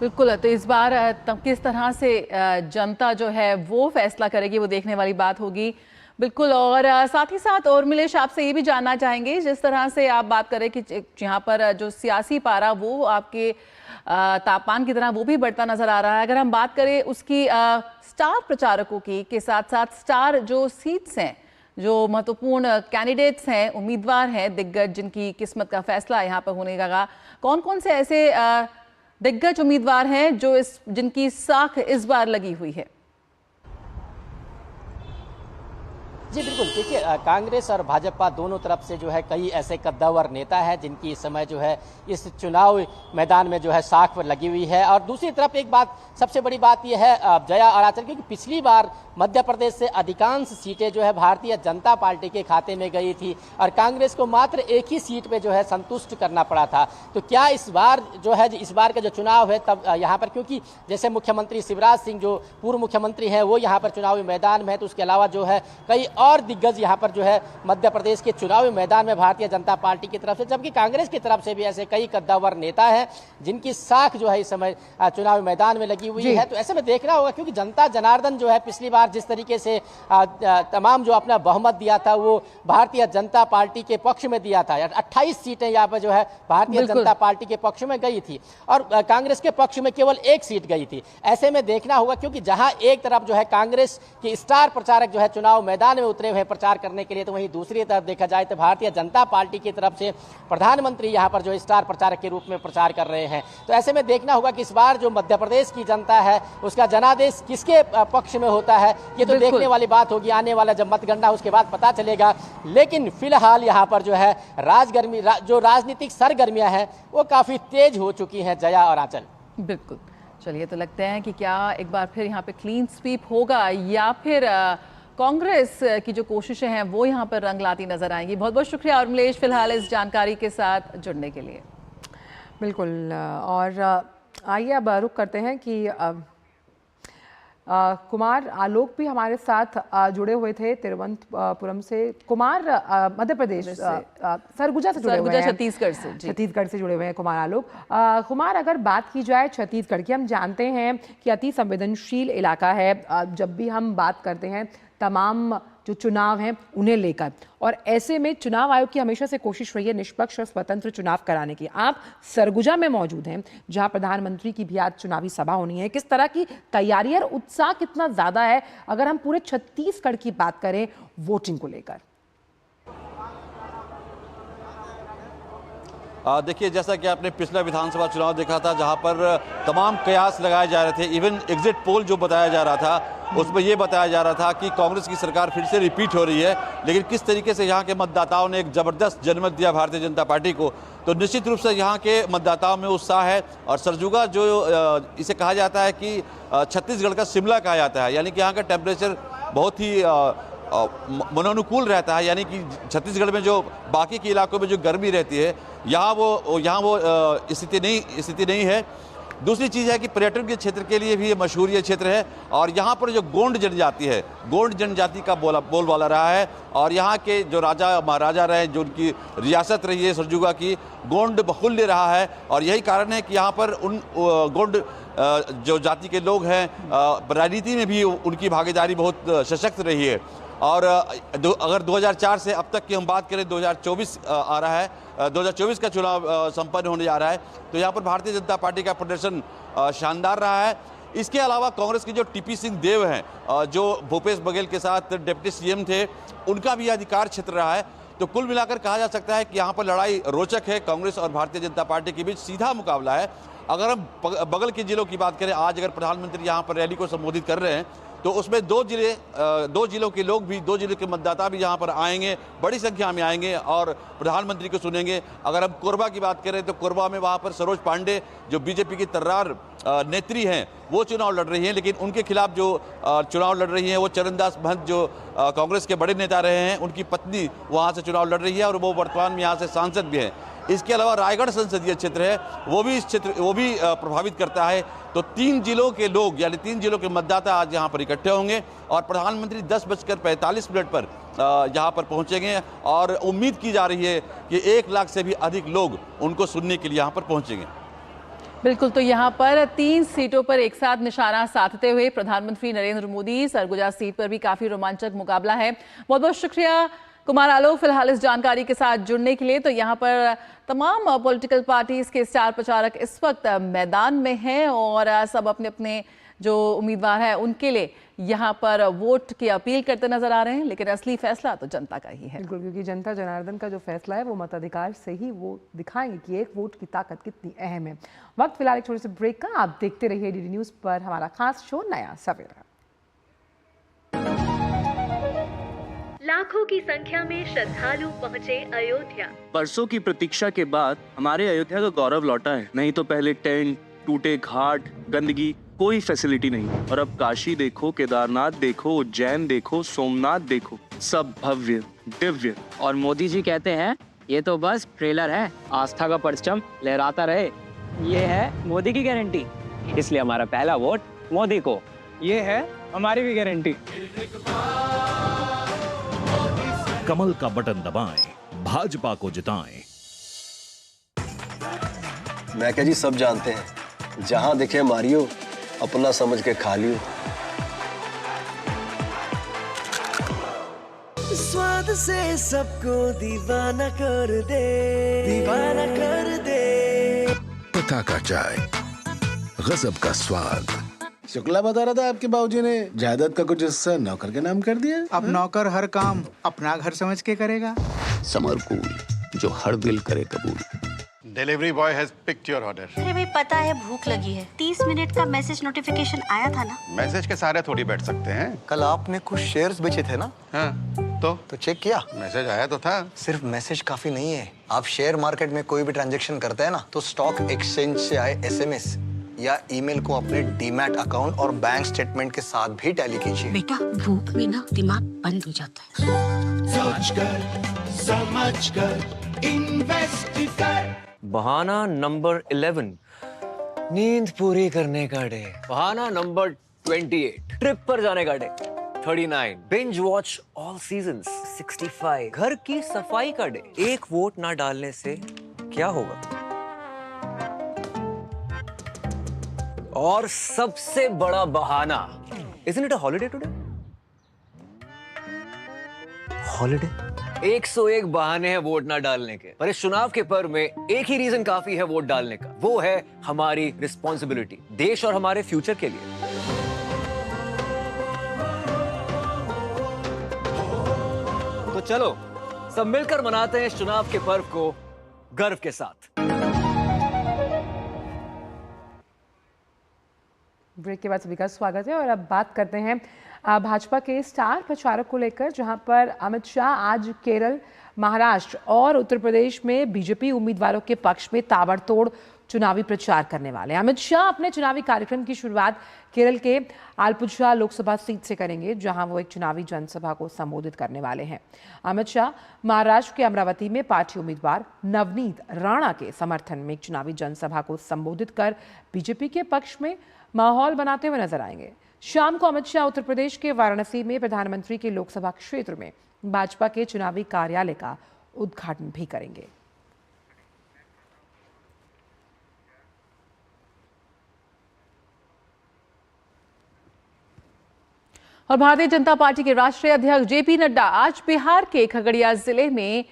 A: बिल्कुल, तो इस बार किस तरह से जनता जो है वो फैसला करेगी, वो देखने वाली बात होगी। बिल्कुल, और साथ ही साथ और मिलेश आपसे ये भी जानना चाहेंगे, जिस तरह से आप बात करें कि यहाँ पर जो सियासी पारा वो आपके तापमान की तरह वो भी बढ़ता नजर आ रहा है। अगर हम बात करें उसकी स्टार प्रचारकों की के साथ साथ स्टार जो सीट्स हैं, जो महत्वपूर्ण कैंडिडेट्स हैं, उम्मीदवार हैं, दिग्गज जिनकी किस्मत का फैसला यहाँ पर होने लगा, कौन कौन से ऐसे दिग्गज उम्मीदवार हैं जो जिनकी साख इस बार लगी हुई है?
O: जी बिल्कुल, देखिए कांग्रेस और भाजपा दोनों तरफ से जो है कई ऐसे कद्दावर नेता हैं जिनकी इस समय जो है इस चुनाव मैदान में जो है साख पर लगी हुई है। और दूसरी तरफ एक बात, सबसे बड़ी बात यह है जया और आंचल, क्योंकि पिछली बार मध्य प्रदेश से अधिकांश सीटें जो है भारतीय जनता पार्टी के खाते में गई थी, और कांग्रेस को मात्र एक ही सीट पे जो है संतुष्ट करना पड़ा था। तो क्या इस बार जो है इस बार का जो चुनाव है तब यहाँ पर, क्योंकि जैसे मुख्यमंत्री शिवराज सिंह जो पूर्व मुख्यमंत्री हैं वो यहाँ पर चुनावी मैदान में है, तो उसके अलावा जो है कई और दिग्गज यहाँ पर जो है मध्य प्रदेश के चुनावी मैदान में भारतीय जनता पार्टी की तरफ से, जबकि कांग्रेस की तरफ से भी ऐसे कई कद्दावर नेता हैं जिनकी साख जो है इस समय चुनावी मैदान में लगी हुई है। तो ऐसे में देखना होगा, क्योंकि जनता जनार्दन जो है पिछली बार जिस तरीके से तमाम जो अपना बहुमत दिया था वो भारतीय जनता पार्टी के पक्ष में दिया था। 28 सीटें यहाँ पर जो है भारतीय जनता पार्टी के पक्ष में गई थी और कांग्रेस के पक्ष में केवल एक सीट गई थी। ऐसे में देखना होगा, क्योंकि जहां एक तरफ जो है कांग्रेस के स्टार प्रचारक जो है चुनाव मैदान में उतरे हुए प्रचार करने के लिए, तो वहीं दूसरी तरफ देखा जाए तो भारतीय जनता पार्टी की तरफ से प्रधानमंत्री यहाँ पर जो स्टार प्रचारक के रूप में प्रचार कर रहे हैं। तो ऐसे में देखना होगा कि इस बार जो मध्य प्रदेश की जनता है उसका जनादेश किसके पक्ष में होता है, ये तो देखने वाली बात होगी। आने वाला जब मतगणना उसके बाद पता चलेगा। लेकिन फिलहाल यहाँ पर जो है जो राजनीतिक सरगर्मियां हैं वो काफी तेज हो चुकी हैं जया और आंचल।
A: बिल्कुल, चलिए तो लगता है कि क्या एक बार फिर यहाँ पे क्लीन स्वीप होगा या फिर कांग्रेस की जो कोशिशें हैं वो यहाँ पर रंग लाती नजर आएंगी। बहुत बहुत शुक्रिया उर्मिलेश फिलहाल इस जानकारी के साथ जुड़ने के लिए।
B: बिल्कुल, और आइए अब रुख करते हैं कि कुमार आलोक भी हमारे साथ जुड़े हुए थे तिरुवनंतपुरम से। कुमार मध्य प्रदेश सरगुजा से जुड़े हुए हैं, छत्तीसगढ़ से जुड़े हुए हैं कुमार आलोक। कुमार, अगर बात की जाए छत्तीसगढ़ की, हम जानते हैं कि अति संवेदनशील इलाका है जब भी हम बात करते हैं तमाम जो चुनाव हैं उन्हें लेकर, और ऐसे में चुनाव आयोग की हमेशा से कोशिश रही है निष्पक्ष और स्वतंत्र चुनाव कराने की। आप सरगुजा में मौजूद हैं जहां प्रधानमंत्री की भी आज चुनावी सभा होनी है। किस तरह की तैयारी और उत्साह कितना ज्यादा है अगर हम पूरे छत्तीसगढ़ की बात करें वोटिंग को लेकर?
P: देखिए, जैसा कि आपने पिछला विधानसभा चुनाव देखा था जहां पर तमाम कयास लगाए जा रहे थे, इवन एग्जिट पोल जो बताया जा रहा था उसमें यह बताया जा रहा था कि कांग्रेस की सरकार फिर से रिपीट हो रही है, लेकिन किस तरीके से यहाँ के मतदाताओं ने एक ज़बरदस्त जनमत दिया भारतीय जनता पार्टी को, तो निश्चित रूप से यहाँ के मतदाताओं में उत्साह है। और सरगुजा जो इसे कहा जाता है कि छत्तीसगढ़ का शिमला कहा जाता है, यानी कि यहाँ का टेम्परेचर बहुत ही मनोनुकूल रहता है, यानी कि छत्तीसगढ़ में जो बाकी के इलाकों में जो गर्मी रहती है यहाँ वो स्थिति नहीं है। दूसरी चीज़ है कि पर्यटन के क्षेत्र के लिए भी ये मशहूर ये क्षेत्र है, और यहाँ पर जो गोंड जनजाति है, गोंड जनजाति का बोलबाला रहा है, और यहाँ के जो राजा महाराजा रहे, जो उनकी रियासत रही है सरगुजा की, गोंड बहुल्य रहा है। और यही कारण है कि यहाँ पर उन गोंड जो जाति के लोग हैं राजनीति में भी उनकी भागीदारी बहुत सशक्त रही है। और अगर 2004 से अब तक की हम बात करें, 2024 आ रहा है, 2024 का चुनाव संपन्न होने जा रहा है, तो यहाँ पर भारतीय जनता पार्टी का प्रदर्शन शानदार रहा है। इसके अलावा कांग्रेस के जो टीपी सिंह देव हैं, जो भूपेश बघेल के साथ डिप्टी सीएम थे, उनका भी अधिकार क्षेत्र रहा है। तो कुल मिलाकर कहा जा सकता है कि यहाँ पर लड़ाई रोचक है, कांग्रेस और भारतीय जनता पार्टी के बीच सीधा मुकाबला है। अगर हम बगल के जिलों की बात करें, आज अगर प्रधानमंत्री यहाँ पर रैली को संबोधित कर रहे हैं तो उसमें दो जिलों के लोग भी, दो जिलों के मतदाता भी यहाँ पर आएंगे, बड़ी संख्या में आएंगे और प्रधानमंत्री को सुनेंगे। अगर हम कोरबा की बात करें तो कोरबा में वहाँ पर सरोज पांडे जो बीजेपी की तर्रार नेत्री हैं वो चुनाव लड़ रही हैं, लेकिन उनके खिलाफ जो चुनाव लड़ रही हैं वो चरणदास महंत जो कांग्रेस के बड़े नेता रहे हैं, उनकी पत्नी वहाँ से चुनाव लड़ रही है और वो वर्तमान में यहाँ से सांसद भी हैं। इसके अलावा रायगढ़ संसदीय क्षेत्र है, वो भी प्रभावित करता है। तो 3 जिलों के लोग यानी 3 जिलों के मतदाता आज यहाँ पर इकट्ठे होंगे और प्रधानमंत्री 10:45 पर यहाँ पर पहुँचेंगे और उम्मीद की जा रही है कि 1 लाख से भी अधिक लोग उनको सुनने के लिए यहाँ पर पहुँचेंगे।
A: बिल्कुल, तो यहाँ पर 3 सीटों पर एक साथ निशाना साधते हुए प्रधानमंत्री नरेंद्र मोदी, सरगुजा सीट पर भी काफी रोमांचक मुकाबला है। बहुत बहुत शुक्रिया कुमार आलोक फिलहाल इस जानकारी के साथ जुड़ने के लिए। तो यहाँ पर तमाम पॉलिटिकल पार्टीज के स्टार प्रचारक इस वक्त मैदान में हैं और सब अपने अपने जो उम्मीदवार हैं उनके लिए यहाँ पर वोट की अपील करते नजर आ रहे हैं, लेकिन असली फैसला तो जनता का ही है।
B: बिल्कुल, क्योंकि जनता जनार्दन का जो फैसला है वो मताधिकार से ही वो दिखाएंगे कि एक वोट की ताकत कितनी अहम है। वक्त फिलहाल एक छोटे से ब्रेक का, आप देखते रहिए डीडी न्यूज पर हमारा खास शो नया सवेरा।
Q: लाखों की संख्या में श्रद्धालु पहुंचे अयोध्या।
R: बरसों की प्रतीक्षा के बाद हमारे अयोध्या का गौरव लौटा है। नहीं तो पहले टेंट, टूटे घाट, गंदगी, कोई फैसिलिटी नहीं। और अब काशी देखो, केदारनाथ देखो, उज्जैन देखो, सोमनाथ देखो, सब भव्य दिव्य।
S: और मोदी जी कहते हैं ये तो बस ट्रेलर है, आस्था का परचम लहराता रहे। ये है मोदी की गारंटी, इसलिए हमारा पहला वोट मोदी को। ये है हमारी भी गारंटी।
N: कमल का बटन दबाएं, भाजपा को जिताएं।
H: मैं क्या जी, सब जानते हैं जहां दिखे मारियो, अपना समझ के खा लियो।
I: स्वाद से सबको दीवाना कर दे, दीवाना कर दे।
G: पता का चाय, गजब का स्वाद।
T: शुक्ला बता रहा था आपके बाबूजी ने जायदाद का कुछ हिस्सा नौकर के नाम कर दिया।
U: अब नौकर हर काम अपना घर समझ के करेगा।
J: समरकूल, जो हर दिल करे कबूल।
K: Delivery boy has picked your order.
L: अरे भाई, पता है भूख लगी है। 30 मिनट का मैसेज नोटिफिकेशन आया था ना।
K: मैसेज के सारे थोड़ी बैठ सकते हैं।
E: कल आपने कुछ शेयर्स बेचे थे ना?
K: हाँ, तो
E: चेक किया?
K: मैसेज आया तो था।
E: सिर्फ मैसेज काफी नहीं है। आप शेयर मार्केट में कोई भी ट्रांजैक्शन करते हैं ना, तो स्टॉक एक्सचेंज से आए SMS या ईमेल को अपने डीमैट अकाउंट और बैंक स्टेटमेंट के साथ भी टैली कीजिए।
L: बेटा भूख में ना दिमाग बंद हो जाता है।
I: सोच कर समझ कर इन्वेस्ट कर।
C: बहाना नंबर 11, नींद पूरी करने का डे। बहाना नंबर 28, ट्रिप पर जाने का day. 39, binge watch all seasons. 65, घर की सफाई का डे। एक वोट ना डालने से क्या होगा? और सबसे बड़ा बहाना, isn't it a holiday today? Holiday? 101 बहाने हैं वोट ना डालने के, पर इस चुनाव के पर्व में एक ही रीजन काफी है वोट डालने का। वो है हमारी रिस्पॉन्सिबिलिटी, देश और हमारे फ्यूचर के लिए। तो चलो सब मिलकर मनाते हैं इस चुनाव के पर्व को गर्व के साथ।
B: ब्रेक के बाद सभी का स्वागत है और अब बात करते हैं भाजपा के स्टार प्रचारक को लेकर, जहां पर अमित शाह आज केरल, महाराष्ट्र और उत्तर प्रदेश में बीजेपी उम्मीदवारों के पक्ष में ताबड़तोड़ चुनावी प्रचार करने वाले हैं। अमित शाह अपने चुनावी कार्यक्रम की शुरुआत केरल के आलपुझा लोकसभा सीट से करेंगे, जहां वो एक चुनावी जनसभा को संबोधित करने वाले हैं। अमित शाह महाराष्ट्र के अमरावती में पार्टी उम्मीदवार नवनीत राणा के समर्थन में एक चुनावी जनसभा को संबोधित कर बीजेपी के पक्ष में माहौल बनाते हुए नजर आएंगे। शाम को अमित शाह उत्तर प्रदेश के वाराणसी में प्रधानमंत्री के लोकसभा क्षेत्र में भाजपा के चुनावी कार्यालय का उद्घाटन भी करेंगे।
A: और भारतीय जनता पार्टी के राष्ट्रीय अध्यक्ष जेपी नड्डा आज बिहार के खगड़िया जिले में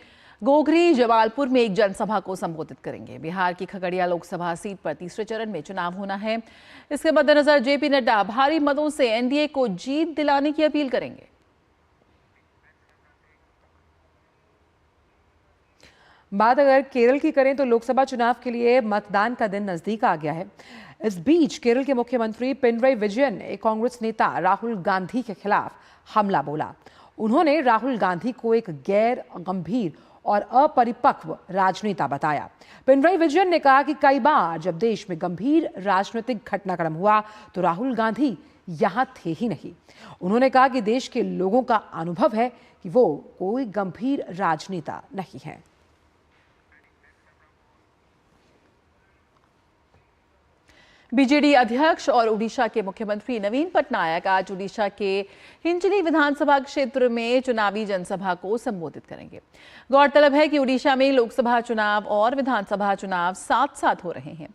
A: गोगरी जमालपुर में एक जनसभा को संबोधित करेंगे। बिहार की खगड़िया लोकसभा सीट पर तीसरे चरण में चुनाव होना है। इसके मद्देनजर जेपी नड्डा भारी मतों से एनडीए को जीत दिलाने की अपील करेंगे।
B: बात अगर केरल की करें तो लोकसभा चुनाव के लिए मतदान का दिन नजदीक आ गया है। इस बीच केरल के मुख्यमंत्री पिनरई विजयन ने कांग्रेस नेता राहुल गांधी के खिलाफ हमला बोला। उन्होंने राहुल गांधी को एक गैर गंभीर और अपरिपक्व राजनेता बताया। पिनरई विजयन ने कहा कि कई बार जब देश में गंभीर राजनीतिक घटनाक्रम हुआ तो राहुल गांधी यहां थे ही नहीं। उन्होंने कहा कि देश के लोगों का अनुभव है कि वो कोई गंभीर राजनेता नहीं है।
A: बीजेडी अध्यक्ष और उड़ीसा के मुख्यमंत्री नवीन पटनायक आज उड़ीसा के हिंजली विधानसभा क्षेत्र में चुनावी जनसभा को संबोधित करेंगे। गौरतलब है कि उड़ीसा में लोकसभा चुनाव और विधानसभा चुनाव साथ साथ हो रहे हैं।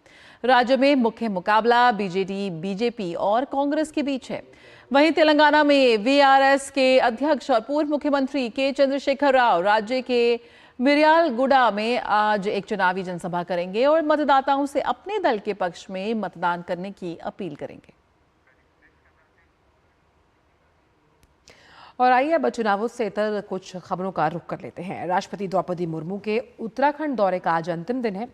A: राज्य में मुख्य मुकाबला बीजेडी, बीजेपी और कांग्रेस के बीच है। वहीं तेलंगाना में वीआरएस के अध्यक्ष और पूर्व मुख्यमंत्री के चंद्रशेखर राव राज्य के मिर्यालगुड़ा में आज एक चुनावी जनसभा करेंगे और मतदाताओं से अपने दल के पक्ष में मतदान करने की अपील करेंगे।
B: और आइए अब चुनावों से इतर कुछ खबरों का रुख कर लेते हैं। राष्ट्रपति द्रौपदी मुर्मू के उत्तराखंड दौरे का आज अंतिम दिन है।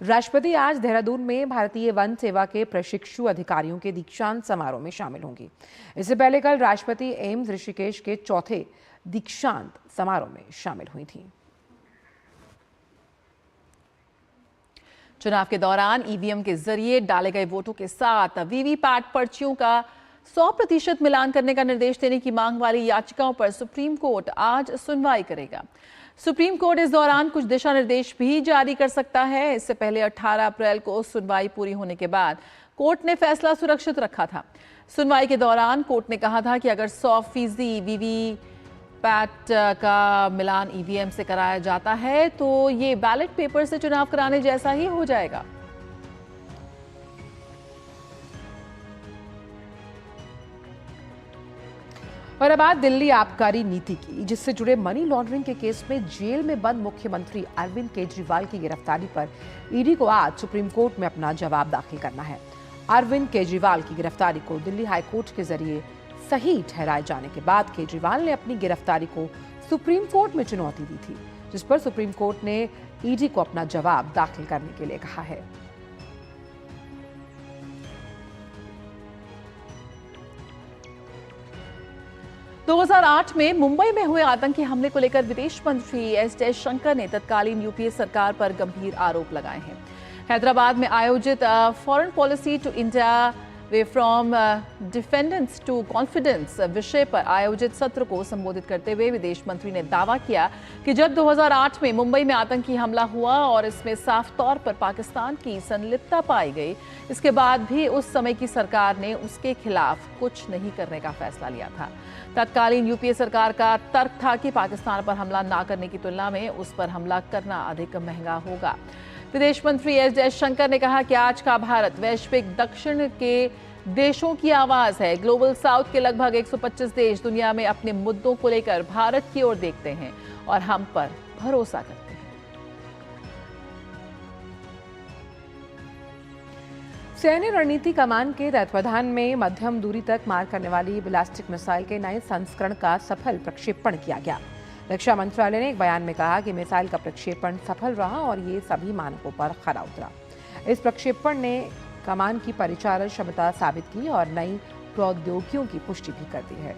B: राष्ट्रपति आज देहरादून में भारतीय वन सेवा के प्रशिक्षु अधिकारियों के दीक्षांत समारोह में शामिल होंगी। इससे पहले कल राष्ट्रपति एम्स ऋषिकेश के चौथे दीक्षांत समारोह में शामिल हुई थी।
A: चुनाव के दौरान ईवीएम के जरिए डाले गए वोटों के साथ वीवीपैट पर्चियों का 100% मिलान करने का निर्देश देने की मांग वाली याचिकाओं पर सुप्रीम कोर्ट आज सुनवाई करेगा। सुप्रीम कोर्ट इस दौरान कुछ दिशा निर्देश भी जारी कर सकता है। इससे पहले 18 अप्रैल को सुनवाई पूरी होने के बाद कोर्ट ने फैसला सुरक्षित रखा था। सुनवाई के दौरान कोर्ट ने कहा था कि अगर 100% वीवीपैट का मिलान ईवीएम से कराया जाता है तो ये बैलेट पेपर से चुनाव कराने जैसा ही हो जाएगा।
B: और अब बात दिल्ली आबकारी नीति की, जिससे जुड़े मनी लॉन्ड्रिंग के केस में जेल में बंद मुख्यमंत्री अरविंद केजरीवाल की गिरफ्तारी पर ईडी को आज सुप्रीम कोर्ट में अपना जवाब दाखिल करना है। अरविंद केजरीवाल की गिरफ्तारी को दिल्ली हाईकोर्ट के जरिए सही ठहराए जाने के बाद केजरीवाल ने अपनी गिरफ्तारी को सुप्रीम कोर्ट में चुनौती दी थी, जिस पर सुप्रीम कोर्ट ने ईडी को अपना जवाब दाखिल करने के लिए कहा है।
A: तो 2008 में मुंबई में हुए आतंकी हमले को लेकर विदेश मंत्री एस जयशंकर ने तत्कालीन यूपीए सरकार पर गंभीर आरोप लगाए हैं। हैदराबाद में आयोजित foreign policy to India way from dependence to confidence विषय पर आयोजित सत्र को संबोधित करते हुए विदेश मंत्री ने दावा किया कि जब 2008 में मुंबई में आतंकी हमला हुआ और इसमें साफ तौर पर पाकिस्तान की संलिप्तता पाई गई, इसके बाद भी उस समय की सरकार ने उसके खिलाफ कुछ नहीं करने का फैसला लिया था। तत्कालीन यूपीए सरकार का तर्क था कि पाकिस्तान पर हमला न करने की तुलना में उस पर हमला करना अधिक महंगा होगा। विदेश मंत्री एस जयशंकर ने कहा कि आज का भारत वैश्विक दक्षिण के देशों की आवाज है। ग्लोबल साउथ के लगभग 125 देश दुनिया में अपने मुद्दों को लेकर भारत की ओर देखते हैं और हम पर भरोसा करते हैं।
B: सैन्य रणनीति कमान के तत्वाधान में मध्यम दूरी तक मार करने वाली बैलिस्टिक मिसाइल के नए संस्करण का सफल प्रक्षेपण किया गया। रक्षा मंत्रालय ने एक बयान में कहा कि मिसाइल का प्रक्षेपण सफल रहा और ये सभी मानकों पर खरा उतरा। इस प्रक्षेपण ने कमान की परिचालन क्षमता साबित की और नई प्रौद्योगिकियों की पुष्टि भी कर दी है।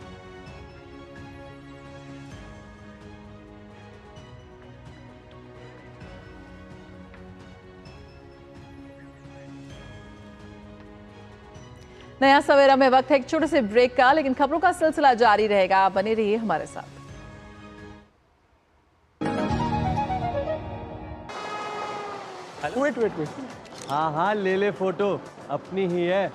A: नया सवेरा में वक्त है एक छोटे से ब्रेक का, लेकिन खबरों का सिलसिला जारी रहेगा। आप बने रहिए हमारे साथ।
F: वेट हाँ ले फोटो, अपनी ही है,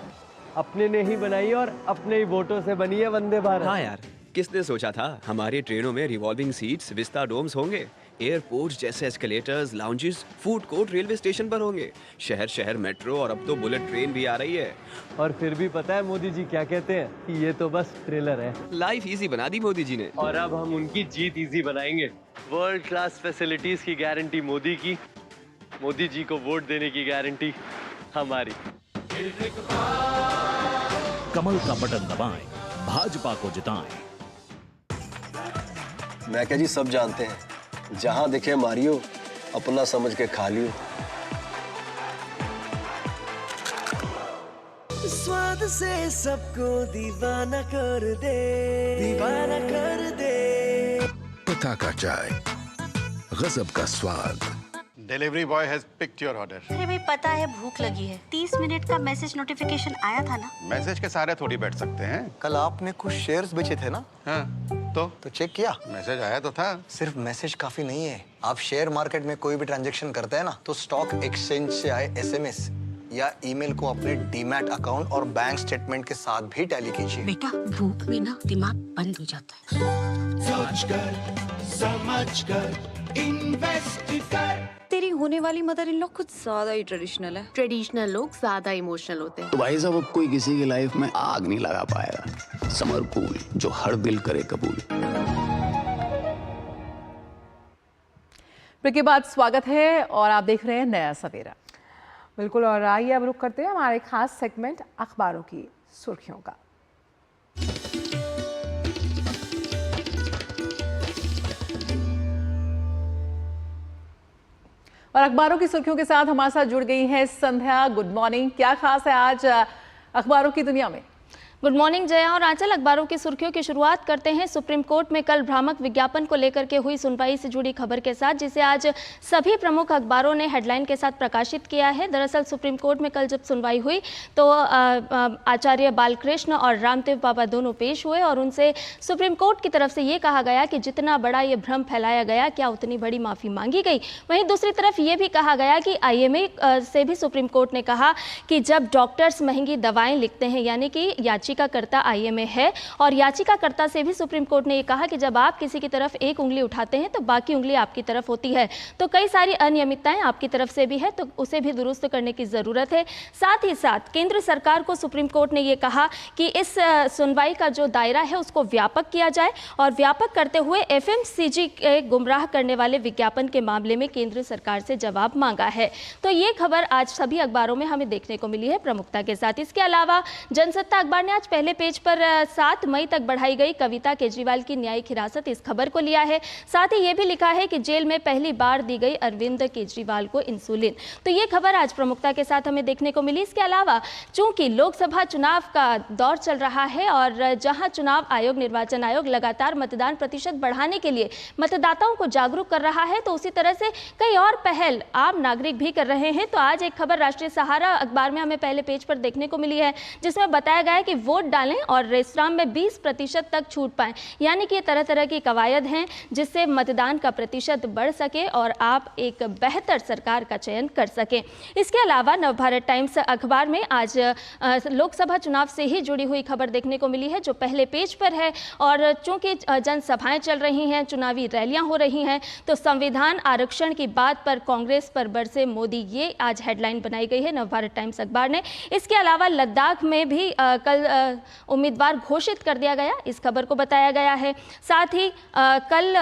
F: अपने ने ही बनाई और अपने ही वोटों से बनी है वंदे भारत।
V: हाँ यार, किसने सोचा था हमारी ट्रेनों में रिवॉल्विंग सीट्स, विस्टा डोम्स होंगे, एयरपोर्ट्स जैसे escalators, lounges, food court railway station पर होंगे, शहर शहर मेट्रो और अब तो बुलेट ट्रेन भी आ रही है।
F: और फिर भी पता है मोदी जी क्या कहते हैं कि ये तो बस ट्रेलर है।
V: लाइफ इजी बना दी मोदी जी ने।
F: और अब हम उनकी जीत इजी बनाएंगे। वर्ल्ड क्लास फैसिलिटीज की गारंटी मोदी की, मोदी जी को वोट देने की गारंटी हमारी।
N: कमल का बटन दबाएं, भाजपा को जिताएं।
H: मैं क्या जी सब जानते हैं, जहां दिखे मारियो, अपना समझ के खा लियो।
I: स्वाद से सबको दीवाना कर दे, दीवाना कर दे।
G: पिता का चाय, गजब का स्वाद।
K: Delivery boy has picked your order.
L: अरे भाई पता है भूख लगी है, 30 मिनट का मैसेज नोटिफिकेशन आया था ना।
K: मैसेज के सारे थोड़ी बैठ सकते हैं।
E: कल आपने कुछ शेयर्स बेचे थे ना?
K: हाँ, तो
E: चेक किया?
K: मैसेज आया तो था।
E: सिर्फ मैसेज काफी नहीं है। आप शेयर मार्केट में कोई भी ट्रांजैक्शन करते हैं ना, तो स्टॉक एक्सचेंज से आए एसएमएस या ईमेल को अपने डीमैट अकाउंट और बैंक स्टेटमेंट के साथ भी टैली कीजिए।
L: बेटा भूख में ना दिमाग बंद हो जाता है।
I: समझ कर इन्वेस्ट कर।
W: तेरी होने वाली मदर इन लॉ कुछ ज्यादा ही ट्रेडिशनल है।
X: ट्रेडिशनल लोग ज्यादा इमोशनल होते हैं।
J: तो भाई साहब, अब कोई किसी की लाइफ में आग नहीं लगा पाएगा। समर कूल, जो हर दिल करे कबूल।
A: ब्रेक के बाद स्वागत है और आप देख रहे हैं नया सवेरा।
B: बिल्कुल, और आइए अब रुक करते हैं हमारे खास सेगमेंट अखबारों की सुर्खियों का।
A: और अखबारों की सुर्खियों के साथ हमारे साथ जुड़ गई है संध्या। गुड मॉर्निंग, क्या खास है आज अखबारों की दुनिया में?
Y: गुड मॉर्निंग जया और आंचल। अखबारों की सुर्खियों की शुरुआत करते हैं सुप्रीम कोर्ट में कल भ्रामक विज्ञापन को लेकर के हुई सुनवाई से जुड़ी खबर के साथ, जिसे आज सभी प्रमुख अखबारों ने हेडलाइन के साथ प्रकाशित किया है। दरअसल सुप्रीम कोर्ट में कल जब सुनवाई हुई तो आचार्य बालकृष्ण और रामदेव बाबा दोनों पेश हुए और उनसे सुप्रीम कोर्ट की तरफ से ये कहा गया कि जितना बड़ा ये भ्रम फैलाया गया, क्या उतनी बड़ी माफ़ी मांगी गई। वहीं दूसरी तरफ ये भी कहा गया कि आईएमए से भी सुप्रीम कोर्ट ने कहा कि जब डॉक्टर्स महंगी दवाएँ लिखते हैं, यानी कि याचिकाकर्ता आईएमए है, और याचिकाकर्ता से भी सुप्रीम कोर्ट ने ये कहा कि जब आप किसी की तरफ एक उंगली उठाते हैं तो बाकी उंगली आपकी तरफ होती है, तो कई सारी अनियमितताएं आपकी तरफ से भी है, तो उसे भी दुरुस्त करने की ज़रूरत है। साथ ही साथ केंद्र सरकार को सुप्रीम कोर्ट ने ये कहा कि इस सुनवाई का जो दायरा है उसको व्यापक किया जाए, और व्यापक करते हुए एफएमसीजी के गुमराह करने वाले विज्ञापन के मामले में केंद्र सरकार से जवाब मांगा है। तो ये खबर आज सभी अखबारों में हमें देखने को मिली है प्रमुखता के साथ। इसके अलावा जनसत्ता अखबार ने आज पहले पेज पर 7 मई तक बढ़ाई गई कविता केजरीवाल की न्यायिक हिरासत, इस खबर को लिया है। साथ ही ये भी लिखा है कि जेल में पहली बार दी गई अरविंद केजरीवाल को इंसुलिन। तो ये खबर आज प्रमुखता के साथ हमें देखने को मिली। इसके अलावा चूंकि लोकसभा चुनाव का दौर चल रहा है और जहां चुनाव आयोग, निर्वाचन आयोग लगातार मतदान प्रतिशत बढ़ाने के लिए मतदाताओं को जागरूक कर रहा है, तो उसी तरह से कई और पहल आम नागरिक भी कर रहे हैं। तो आज एक खबर राष्ट्रीय सहारा अखबार में हमें पहले पेज पर देखने को मिली है, जिसमें बताया गया है कि वोट डालें और रेस्तरां में 20% तक छूट पाएं। यानी कि तरह तरह की कवायद हैं जिससे मतदान का प्रतिशत बढ़ सके और आप एक बेहतर सरकार का चयन कर सकें। इसके अलावा नवभारत टाइम्स अखबार में आज लोकसभा चुनाव से ही जुड़ी हुई खबर देखने को मिली है, जो पहले पेज पर है। और चूंकि जनसभाएं चल रही हैं, चुनावी रैलियां हो रही हैं, तो संविधान आरक्षण की बात पर कांग्रेस पर बरसे मोदी, ये आज हेडलाइन बनाई गई है नवभारत टाइम्स अखबार ने। इसके अलावा लद्दाख में भी कल उम्मीदवार घोषित कर दिया गया, इस खबर को बताया गया है। साथ ही कल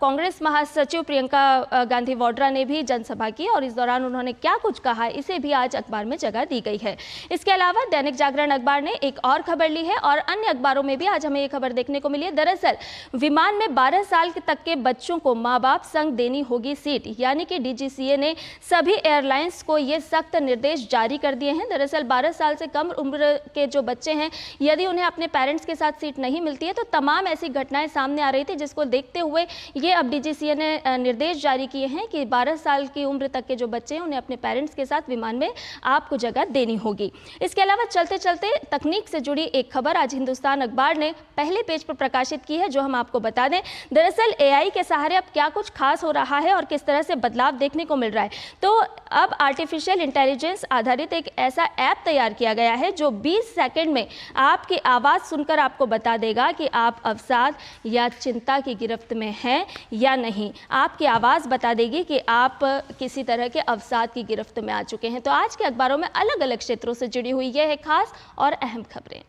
Y: कांग्रेस महासचिव प्रियंका गांधी वाड्रा ने भी जनसभा की और इस दौरान उन्होंने क्या कुछ कहा, इसे भी आज अखबार में जगह दी गई है। इसके अलावा दैनिक जागरण अखबार ने एक और खबर ली है और अन्य अखबारों में भी आज हमें ये खबर देखने को मिली है। दरअसल विमान में 12 साल तक के बच्चों को माँ बाप संग देनी होगी सीट, यानी कि DGCA ने सभी एयरलाइंस को ये सख्त निर्देश जारी कर दिए हैं। दरअसल 12 साल से कम उम्र के जो बच्चे हैं, यदि उन्हें अपने पेरेंट्स के साथ सीट नहीं मिलती है, तो तमाम ऐसी घटनाएं सामने आ रही थी, जिसको देखते हुए ये अब DGCA ने निर्देश जारी किए हैं कि 12 साल की उम्र तक के जो बच्चे हैं उन्हें अपने पेरेंट्स के साथ विमान में आपको जगह देनी होगी। इसके अलावा चलते चलते तकनीक से जुड़ी एक खबर आज हिंदुस्तान अखबार ने पहले पेज पर प्रकाशित की है, जो हम आपको बता दें। दरअसल AI के सहारे अब क्या कुछ खास हो रहा है और किस तरह से बदलाव देखने को मिल रहा है। तो अब आर्टिफिशियल इंटेलिजेंस आधारित एक ऐसा ऐप तैयार किया गया है जो 20 सेकंड में आपकी आवाज़ सुनकर आपको बता देगा कि आप अवसाद या चिंता की गिरफ्त में हैं या नहीं। आपकी आवाज़ बता देगी कि आप किसी तरह के अवसाद की गिरफ्त में आ चुके हैं। तो आज के अखबारों में अलग अलग क्षेत्रों से जुड़ी हुई यह है खास और अहम खबरें।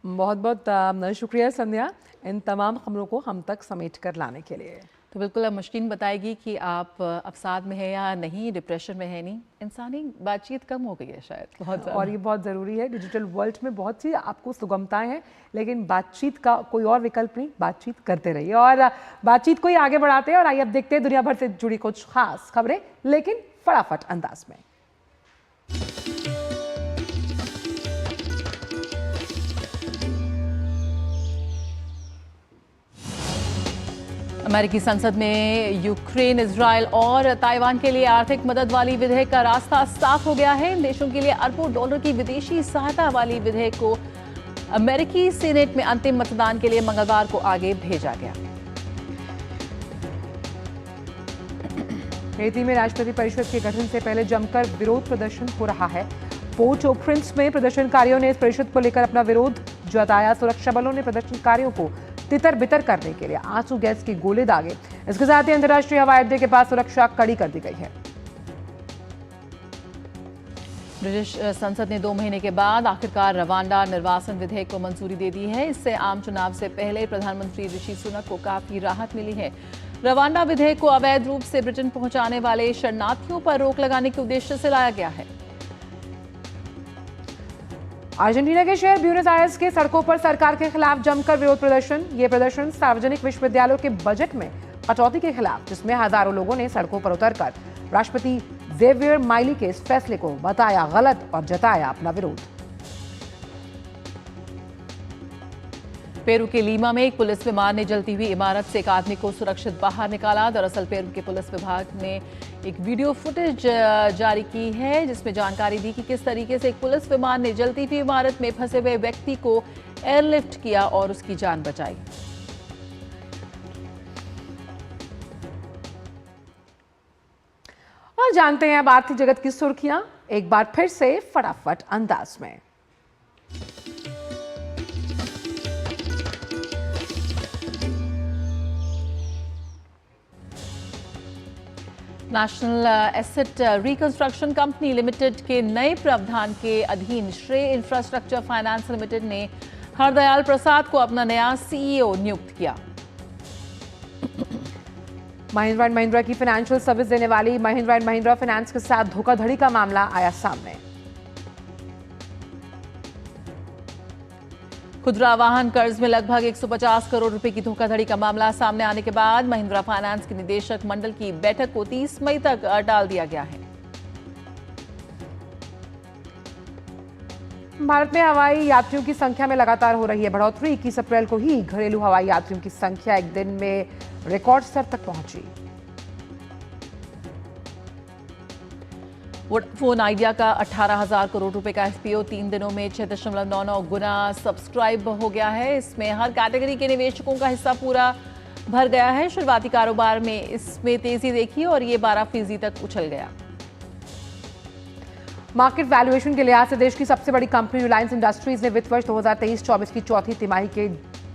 B: बहुत बहुत शुक्रिया संध्या, इन तमाम खबरों को हम तक समेट कर लाने के लिए।
A: तो बिल्कुल अब मशीन बताएगी कि आप अवसाद में है या नहीं, डिप्रेशन में है नहीं। इंसानी बातचीत कम हो गई है शायद बहुत,
B: और ये बहुत ज़रूरी है। डिजिटल वर्ल्ड में बहुत सी आपको सुगमताएं हैं, लेकिन बातचीत का कोई और विकल्प नहीं, बातचीत करते रहिए और बातचीत को ही आगे बढ़ाते हैं। और आइए अब देखते हैं दुनिया भर से जुड़ी कुछ खास खबरें, लेकिन फटाफट अंदाज में।
A: अमेरिकी संसद में यूक्रेन, इजराइल और ताइवान के लिए आर्थिक मदद वाली विधेयक का रास्ता साफ हो गया है। इन देशों के लिए अरबों डॉलर की विदेशी सहायता वाली विधेयक को अमेरिकी सीनेट में अंतिम मतदान के लिए मंगलवार को आगे भेजा गया।
B: हैती में राष्ट्रपति परिषद के गठन से पहले जमकर विरोध प्रदर्शन हो रहा है। पोर्ट ओ प्रिंस में प्रदर्शनकारियों ने इस परिषद को लेकर अपना विरोध जताया। सुरक्षा बलों ने प्रदर्शनकारियों को तितर बितर करने के लिए आंसू गैस के गोले दागे। इसके साथ ही अंतर्राष्ट्रीय हवाई अड्डे के पास सुरक्षा कड़ी कर दी गई है।
A: ब्रिटिश संसद ने 2 महीने के बाद आखिरकार रवांडा निर्वासन विधेयक को मंजूरी दे दी है। इससे आम चुनाव से पहले प्रधानमंत्री ऋषि सुनक को काफी राहत मिली है। रवांडा विधेयक को अवैध रूप से ब्रिटेन पहुंचाने वाले शरणार्थियों पर रोक लगाने के उद्देश्य से लाया गया है।
B: अर्जेंटीना के शहर ब्यूनस आयर्स के सड़कों पर सरकार के खिलाफ जमकर विरोध प्रदर्शन। ये प्रदर्शन सार्वजनिक विश्वविद्यालयों के बजट में कटौती के खिलाफ, जिसमें हजारों लोगों ने सड़कों पर उतरकर राष्ट्रपति जेवियर माइली के इस फैसले को बताया गलत और जताया अपना विरोध।
A: पेरू के लीमा में एक पुलिस विमान ने जलती हुई इमारत से एक आदमी को सुरक्षित बाहर निकाला। दरअसल पेरू के पुलिस विभाग ने एक वीडियो फुटेज जारी की है, जिसमें जानकारी दी कि किस तरीके से एक पुलिस विमान ने जलती हुई इमारत में फंसे हुए व्यक्ति को एयरलिफ्ट किया और उसकी जान बचाई।
B: और जानते हैं अब आर्थिक जगत की सुर्खियां एक बार फिर से फटाफट अंदाज में।
A: National asset reconstruction company limited के नए प्रावधान के अधीन श्रेय इंफ्रास्ट्रक्चर फाइनेंस लिमिटेड ने हरदयाल प्रसाद को अपना नया CEO नियुक्त किया।
B: महिंद्रा एंड महिंद्रा की फाइनेंशियल सर्विस देने वाली महिंद्रा एंड महिंद्रा फाइनेंस के साथ धोखाधड़ी का मामला आया सामने।
A: खुदरा वाहन कर्ज में लगभग 150 करोड़ रुपए की धोखाधड़ी का मामला सामने आने के बाद महिंद्रा फाइनेंस के निदेशक मंडल की बैठक को 30 मई तक टाल दिया गया है।
B: भारत में हवाई यात्रियों की संख्या में लगातार हो रही है बढ़ोतरी। 21 अप्रैल को ही घरेलू हवाई यात्रियों की संख्या एक दिन में रिकॉर्ड स्तर तक पहुंची।
A: वोडाफोन आइडिया का 18,000 करोड़ रुपए का एफपीओ 3 दिनों में 6.99 गुना सब्सक्राइब हो गया है। इसमें हर कैटेगरी के निवेशकों का हिस्सा पूरा भर गया है। शुरुआती कारोबार में इसमें तेजी देखी और ये 12% तक उछल गया।
B: मार्केट वैल्यूएशन के लिहाज से देश की सबसे बड़ी कंपनी रिलायंस इंडस्ट्रीज ने वित्त वर्ष 2023-24 की चौथी तिमाही के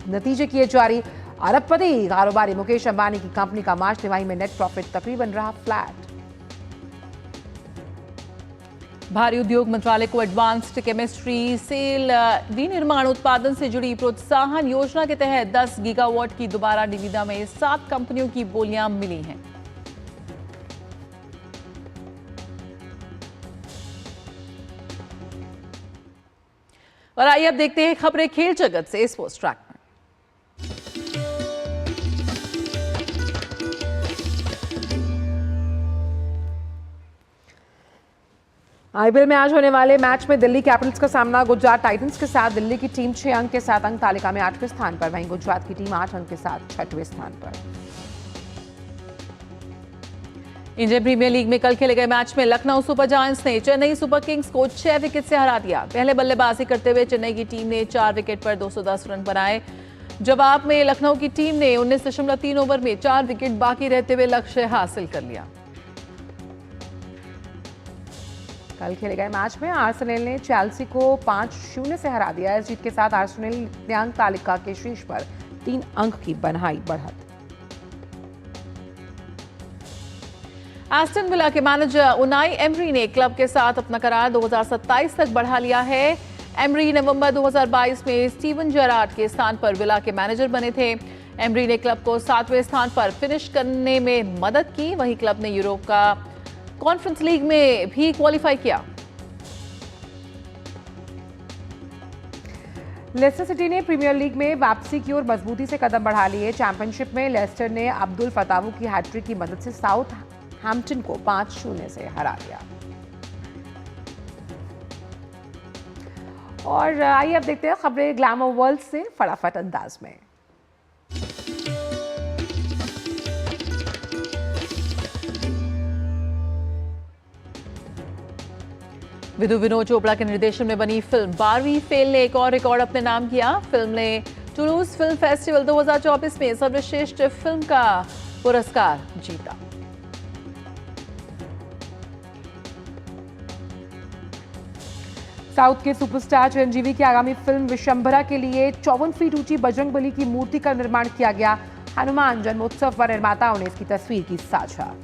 B: नतीजे किए जारी। अरबपति कारोबारी मुकेश अंबानी की कंपनी का मार्च तिमाही में नेट प्रॉफिट तकरीबन रहा फ्लैट।
A: भारी उद्योग मंत्रालय को एडवांस्ड केमिस्ट्री सेल विनिर्माण उत्पादन से जुड़ी प्रोत्साहन योजना के तहत 10 गीगावाट की दोबारा निविदा में 7 कंपनियों की बोलियां मिली हैं। और आइए अब देखते हैं खबरें खेल जगत से स्पोर्ट्स ट्रैक में।
B: आईपीएल में आज होने वाले मैच में दिल्ली कैपिटल्स का सामना गुजरात टाइटंस के साथ। दिल्ली की टीम 6 अंक के साथ अंक तालिका में 8वें स्थान पर, वहीं गुजरात की टीम 8 अंक के साथ 6वें स्थान पर।
A: इंडियन प्रीमियर लीग में कल खेले गए मैच में लखनऊ सुपर जायंट्स ने चेन्नई सुपर किंग्स को 6 विकेट से हरा दिया। पहले बल्लेबाजी करते हुए चेन्नई की टीम ने 4 विकेट पर 210 रन बनाए। जवाब में लखनऊ की टीम ने 19.3 ओवर में 4 विकेट बाकी रहते हुए लक्ष्य हासिल कर लिया।
B: कल खेले गए मैच में आर्सेनल ने चेल्सी को 5-0 से हरा दिया। इस जीत के साथ आर्सेनल ने अंक तालिका के शीर्ष पर 3 अंक की बनाई बढ़त।
A: एस्टन विला के मैनेजर उनाई एमरी ने क्लब के साथ अपना करार 2027 तक बढ़ा लिया है। एमरी नवंबर 2022 में स्टीवन जेरार्ड के स्थान पर विला के मैनेजर बने थे। एमरी ने क्लब को 7वें स्थान पर फिनिश करने में मदद की। वहीं क्लब ने यूरोप का कॉन्फ्रेंस लीग में भी क्वालिफाई किया।
B: लेस्टर सिटी ने प्रीमियर लीग में वापसी की ओर मजबूती से कदम बढ़ा लिए। चैंपियनशिप में लेस्टर ने अब्दुल फतावू की हैट्रिक की मदद से साउथ हैम्पटन को 5-0 से हरा दिया। और आइए अब देखते हैं खबरें ग्लैमर वर्ल्ड से फटाफट अंदाज में।
A: विधु विनोद चोपड़ा के निर्देशन में बनी फिल्म 12वीं फेल ने एक और रिकॉर्ड अपने नाम किया। फिल्म ने टूलूज फिल्म फेस्टिवल 2024 में सर्वश्रेष्ठ फिल्म का पुरस्कार जीता।
B: साउथ के सुपरस्टार चिरंजीवी की आगामी फिल्म विशंभरा के लिए 54 फीट ऊंची बजरंगबली की मूर्ति का निर्माण किया गया। हनुमान जन्मोत्सव पर निर्माताओं ने इसकी तस्वीर की साझा।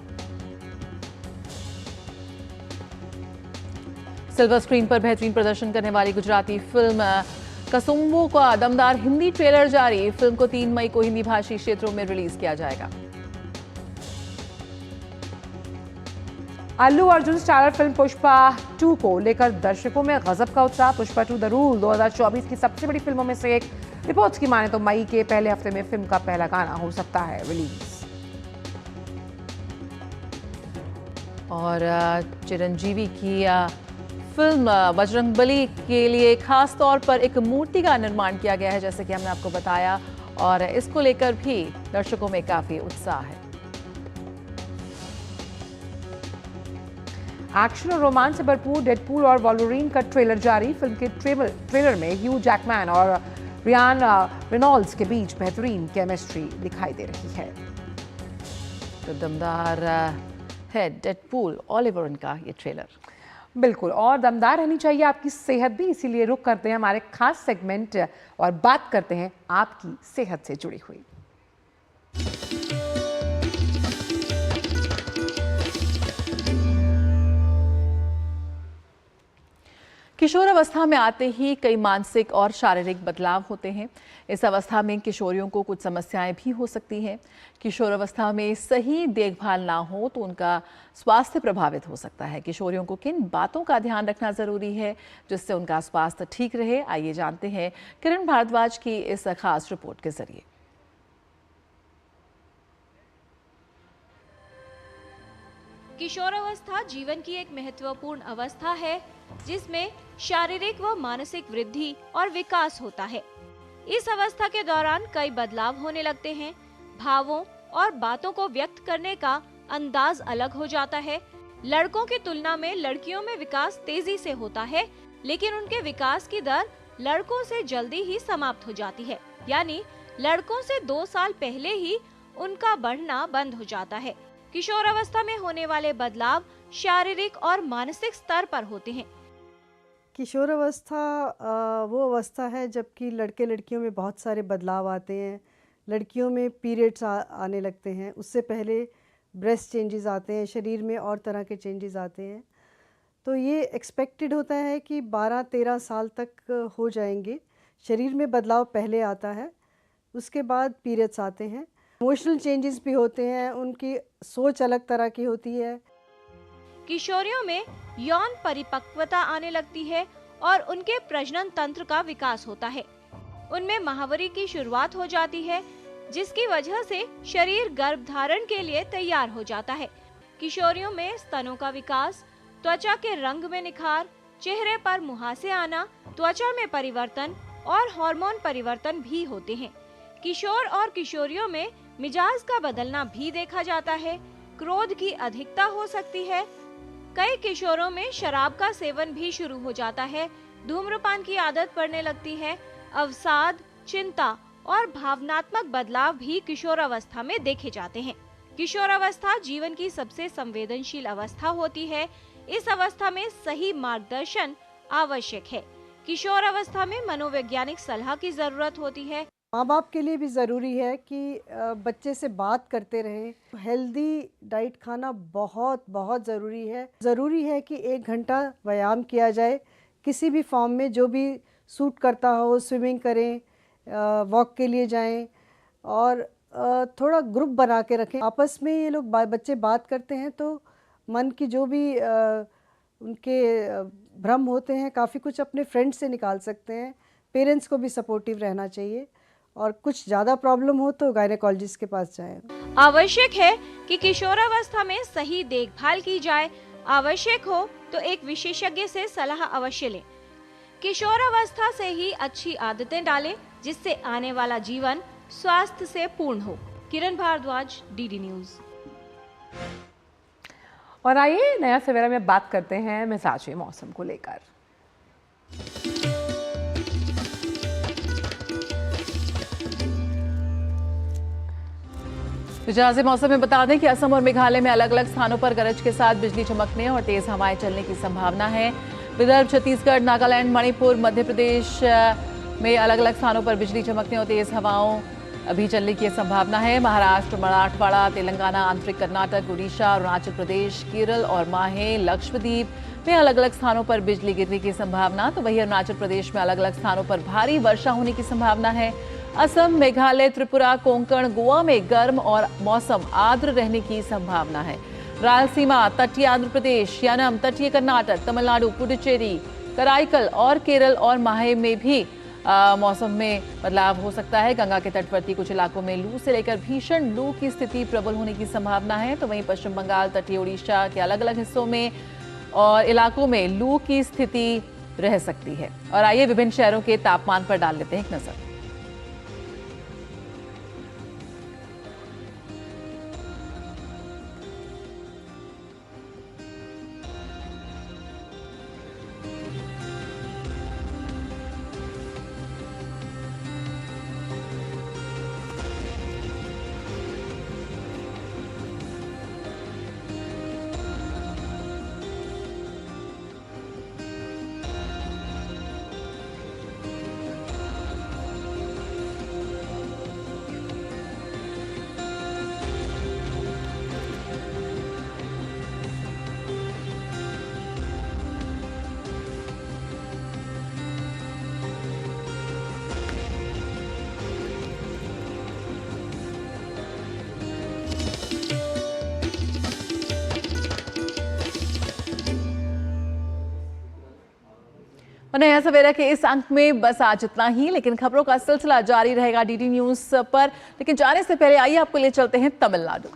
A: सिल्वर स्क्रीन पर बेहतरीन प्रदर्शन करने वाली गुजराती फिल्म कसुम्बो का दमदार हिंदी ट्रेलर जारी। फिल्म को 3 मई को हिंदी भाषी क्षेत्रों में रिलीज किया जाएगा।
B: अल्लू अर्जुन स्टारर फिल्म पुष्पा 2 को लेकर दर्शकों में गजब का उत्साह। पुष्पा 2 द रूल 2024 की सबसे बड़ी फिल्मों में से एक। रिपोर्ट्स की माने तो मई के पहले हफ्ते में फिल्म का पहला गाना हो सकता है रिलीज।
A: और चिरंजीवी की फिल्म बजरंगबली के लिए खास तौर पर एक मूर्ति का निर्माण किया गया है, जैसे कि हमने आपको बताया, और इसको लेकर भी दर्शकों में काफी उत्साह है।
B: एक्शन और रोमांच से भरपूर डेडपूल और वॉल्वरीन का ट्रेलर जारी। फिल्म के ट्रेलर में ह्यू जैकमैन और रियान रेनॉल्ड्स के बीच बेहतरीन केमिस्ट्री दिखाई दे रही है।
A: तो दमदार है डेडपूल ऑलिवर का ये ट्रेलर।
B: बिल्कुल, और दमदार रहनी चाहिए आपकी सेहत भी, इसीलिए रुक करते हैं हमारे खास सेगमेंट और बात करते हैं आपकी सेहत से जुड़ी हुई।
A: किशोर अवस्था में आते ही कई मानसिक और शारीरिक बदलाव होते हैं। इस अवस्था में किशोरियों को कुछ समस्याएं भी हो सकती हैं। किशोर अवस्था में सही देखभाल ना हो तो उनका स्वास्थ्य प्रभावित हो सकता है। किशोरियों को किन बातों का ध्यान रखना जरूरी है जिससे उनका स्वास्थ्य ठीक रहे, आइए जानते हैं किरण भारद्वाज की इस खास रिपोर्ट के जरिए।
D: किशोरावस्था जीवन की एक महत्वपूर्ण अवस्था है जिसमें शारीरिक व मानसिक वृद्धि और विकास होता है। इस अवस्था के दौरान कई बदलाव होने लगते हैं। भावों और बातों को व्यक्त करने का अंदाज अलग हो जाता है। लड़कों की तुलना में लड़कियों में विकास तेजी से होता है, लेकिन उनके विकास की दर लड़कों से जल्दी ही समाप्त हो जाती है। यानी लड़कों से 2 साल पहले ही उनका बढ़ना बंद हो जाता है। किशोर अवस्था में होने वाले बदलाव शारीरिक और मानसिक स्तर पर होते हैं।
M: किशोर अवस्था वो अवस्था है जबकि लड़के लड़कियों में बहुत सारे बदलाव आते हैं। लड़कियों में पीरियड्स आने लगते हैं, उससे पहले ब्रेस्ट चेंजेस आते हैं, शरीर में और तरह के चेंजेस आते हैं। तो ये एक्सपेक्टेड होता है कि 12-13 साल तक हो जाएंगे। शरीर में बदलाव पहले आता है, उसके बाद पीरियड्स आते हैं। इमोशनल चेंजेस भी होते हैं, उनकी सोच अलग तरह की होती है।
D: किशोरियों में यौन परिपक्वता आने लगती है और उनके प्रजनन तंत्र का विकास होता है। उनमें माहवारी की शुरुआत हो जाती है, जिसकी वजह से शरीर गर्भधारण के लिए तैयार हो जाता है। किशोरियों में स्तनों का विकास, त्वचा के रंग में निखार, चेहरे पर मुहासे आना, त्वचा में परिवर्तन और हार्मोन परिवर्तन भी होते हैं। किशोर और किशोरियों में मिजाज का बदलना भी देखा जाता है। क्रोध की अधिकता हो सकती है। कई किशोरों में शराब का सेवन भी शुरू हो जाता है। धूम्रपान की आदत पड़ने लगती है। अवसाद, चिंता और भावनात्मक बदलाव भी किशोर अवस्था में देखे जाते हैं। किशोर अवस्था जीवन की सबसे संवेदनशील अवस्था होती है। इस अवस्था में सही मार्गदर्शन आवश्यक है। किशोर अवस्था में मनोवैज्ञानिक सलाह की जरूरत होती है।
M: माँ बाप के लिए भी ज़रूरी है कि बच्चे से बात करते रहें। हेल्दी डाइट खाना बहुत बहुत ज़रूरी है। ज़रूरी है कि 1 घंटा व्यायाम किया जाए किसी भी फॉर्म में, जो भी सूट करता हो। स्विमिंग करें, वॉक के लिए जाएं और थोड़ा ग्रुप बना के रखें। आपस में ये लोग बच्चे बात करते हैं तो मन की जो भी उनके भ्रम होते हैं, काफ़ी कुछ अपने फ्रेंड्स से निकाल सकते हैं। पेरेंट्स को भी सपोर्टिव रहना चाहिए और कुछ ज़्यादा प्रॉब्लम हो तो गायनेकोलॉजिस्ट के पास जाएं।
D: आवश्यक है कि किशोरावस्था में सही देखभाल की जाए। आवश्यक हो तो एक विशेषज्ञ से सलाह अवश्य लें। किशोरावस्था से ही अच्छी आदतें डालें, जिससे आने वाला जीवन स्वास्थ्य से पूर्ण हो। किरण भारद्वाज, डीडी न्यूज।
B: और आइए नया सवेरा में बात करते हैं मिजाजी मौसम को लेकर।
A: मिजाजी मौसम में बता दें कि असम और मेघालय में अलग अलग स्थानों पर गरज के साथ बिजली चमकने और तेज हवाएं चलने की संभावना है। विदर्भ, छत्तीसगढ़, नागालैंड, मणिपुर, मध्य प्रदेश में अलग अलग स्थानों पर बिजली चमकने और तेज हवाओं अभी चलने की संभावना है। महाराष्ट्र, मराठवाड़ा, तेलंगाना, आंतरिक कर्नाटक, उड़ीसा, अरुणाचल प्रदेश, केरल और माहे, लक्षद्वीप में अलग अलग स्थानों पर बिजली गिरने की संभावना। तो वहीं अरुणाचल प्रदेश में अलग अलग स्थानों पर भारी वर्षा होने की संभावना है। असम, मेघालय, त्रिपुरा, कोंकण, गोवा में गर्म और मौसम आर्द्र रहने की संभावना है। रायलसीमा, तटीय आंध्र प्रदेश, यानम, तटीय कर्नाटक, तमिलनाडु, पुडुचेरी, कराईकल और केरल और माहे में भी मौसम में बदलाव हो सकता है। गंगा के तटवर्ती कुछ इलाकों में लू से लेकर भीषण लू की स्थिति प्रबल होने की संभावना है। तो वहीं पश्चिम बंगाल, तटीय उड़ीसा के अलग अलग हिस्सों में और इलाकों में लू की स्थिति रह सकती है। और आइए विभिन्न शहरों के तापमान पर डाल लेते हैं एक नजर। और नया सवेरा के इस अंक में बस आज इतना ही, लेकिन खबरों का सिलसिला जारी रहेगा डीडी न्यूज पर। लेकिन जाने से पहले आइए आपको ले चलते हैं तमिलनाडु।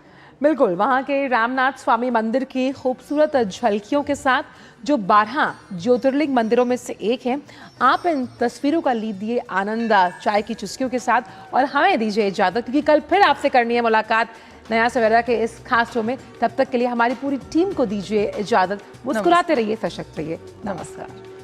B: बिल्कुल, वहाँ के रामनाथ स्वामी मंदिर की खूबसूरत झलकियों के साथ, जो 12 ज्योतिर्लिंग मंदिरों में से एक है। आप इन तस्वीरों का लीजिए आनंद चाय की चुस्कियों के साथ और हमें दीजिए इजाजत, क्योंकि कल फिर आपसे करनी है मुलाकात नया सवेरा के इस खास शो में। तब तक के लिए हमारी पूरी टीम को दीजिए इजाजत। मुस्कुराते रहिए, सशक्त रहिए।
A: नमस्कार।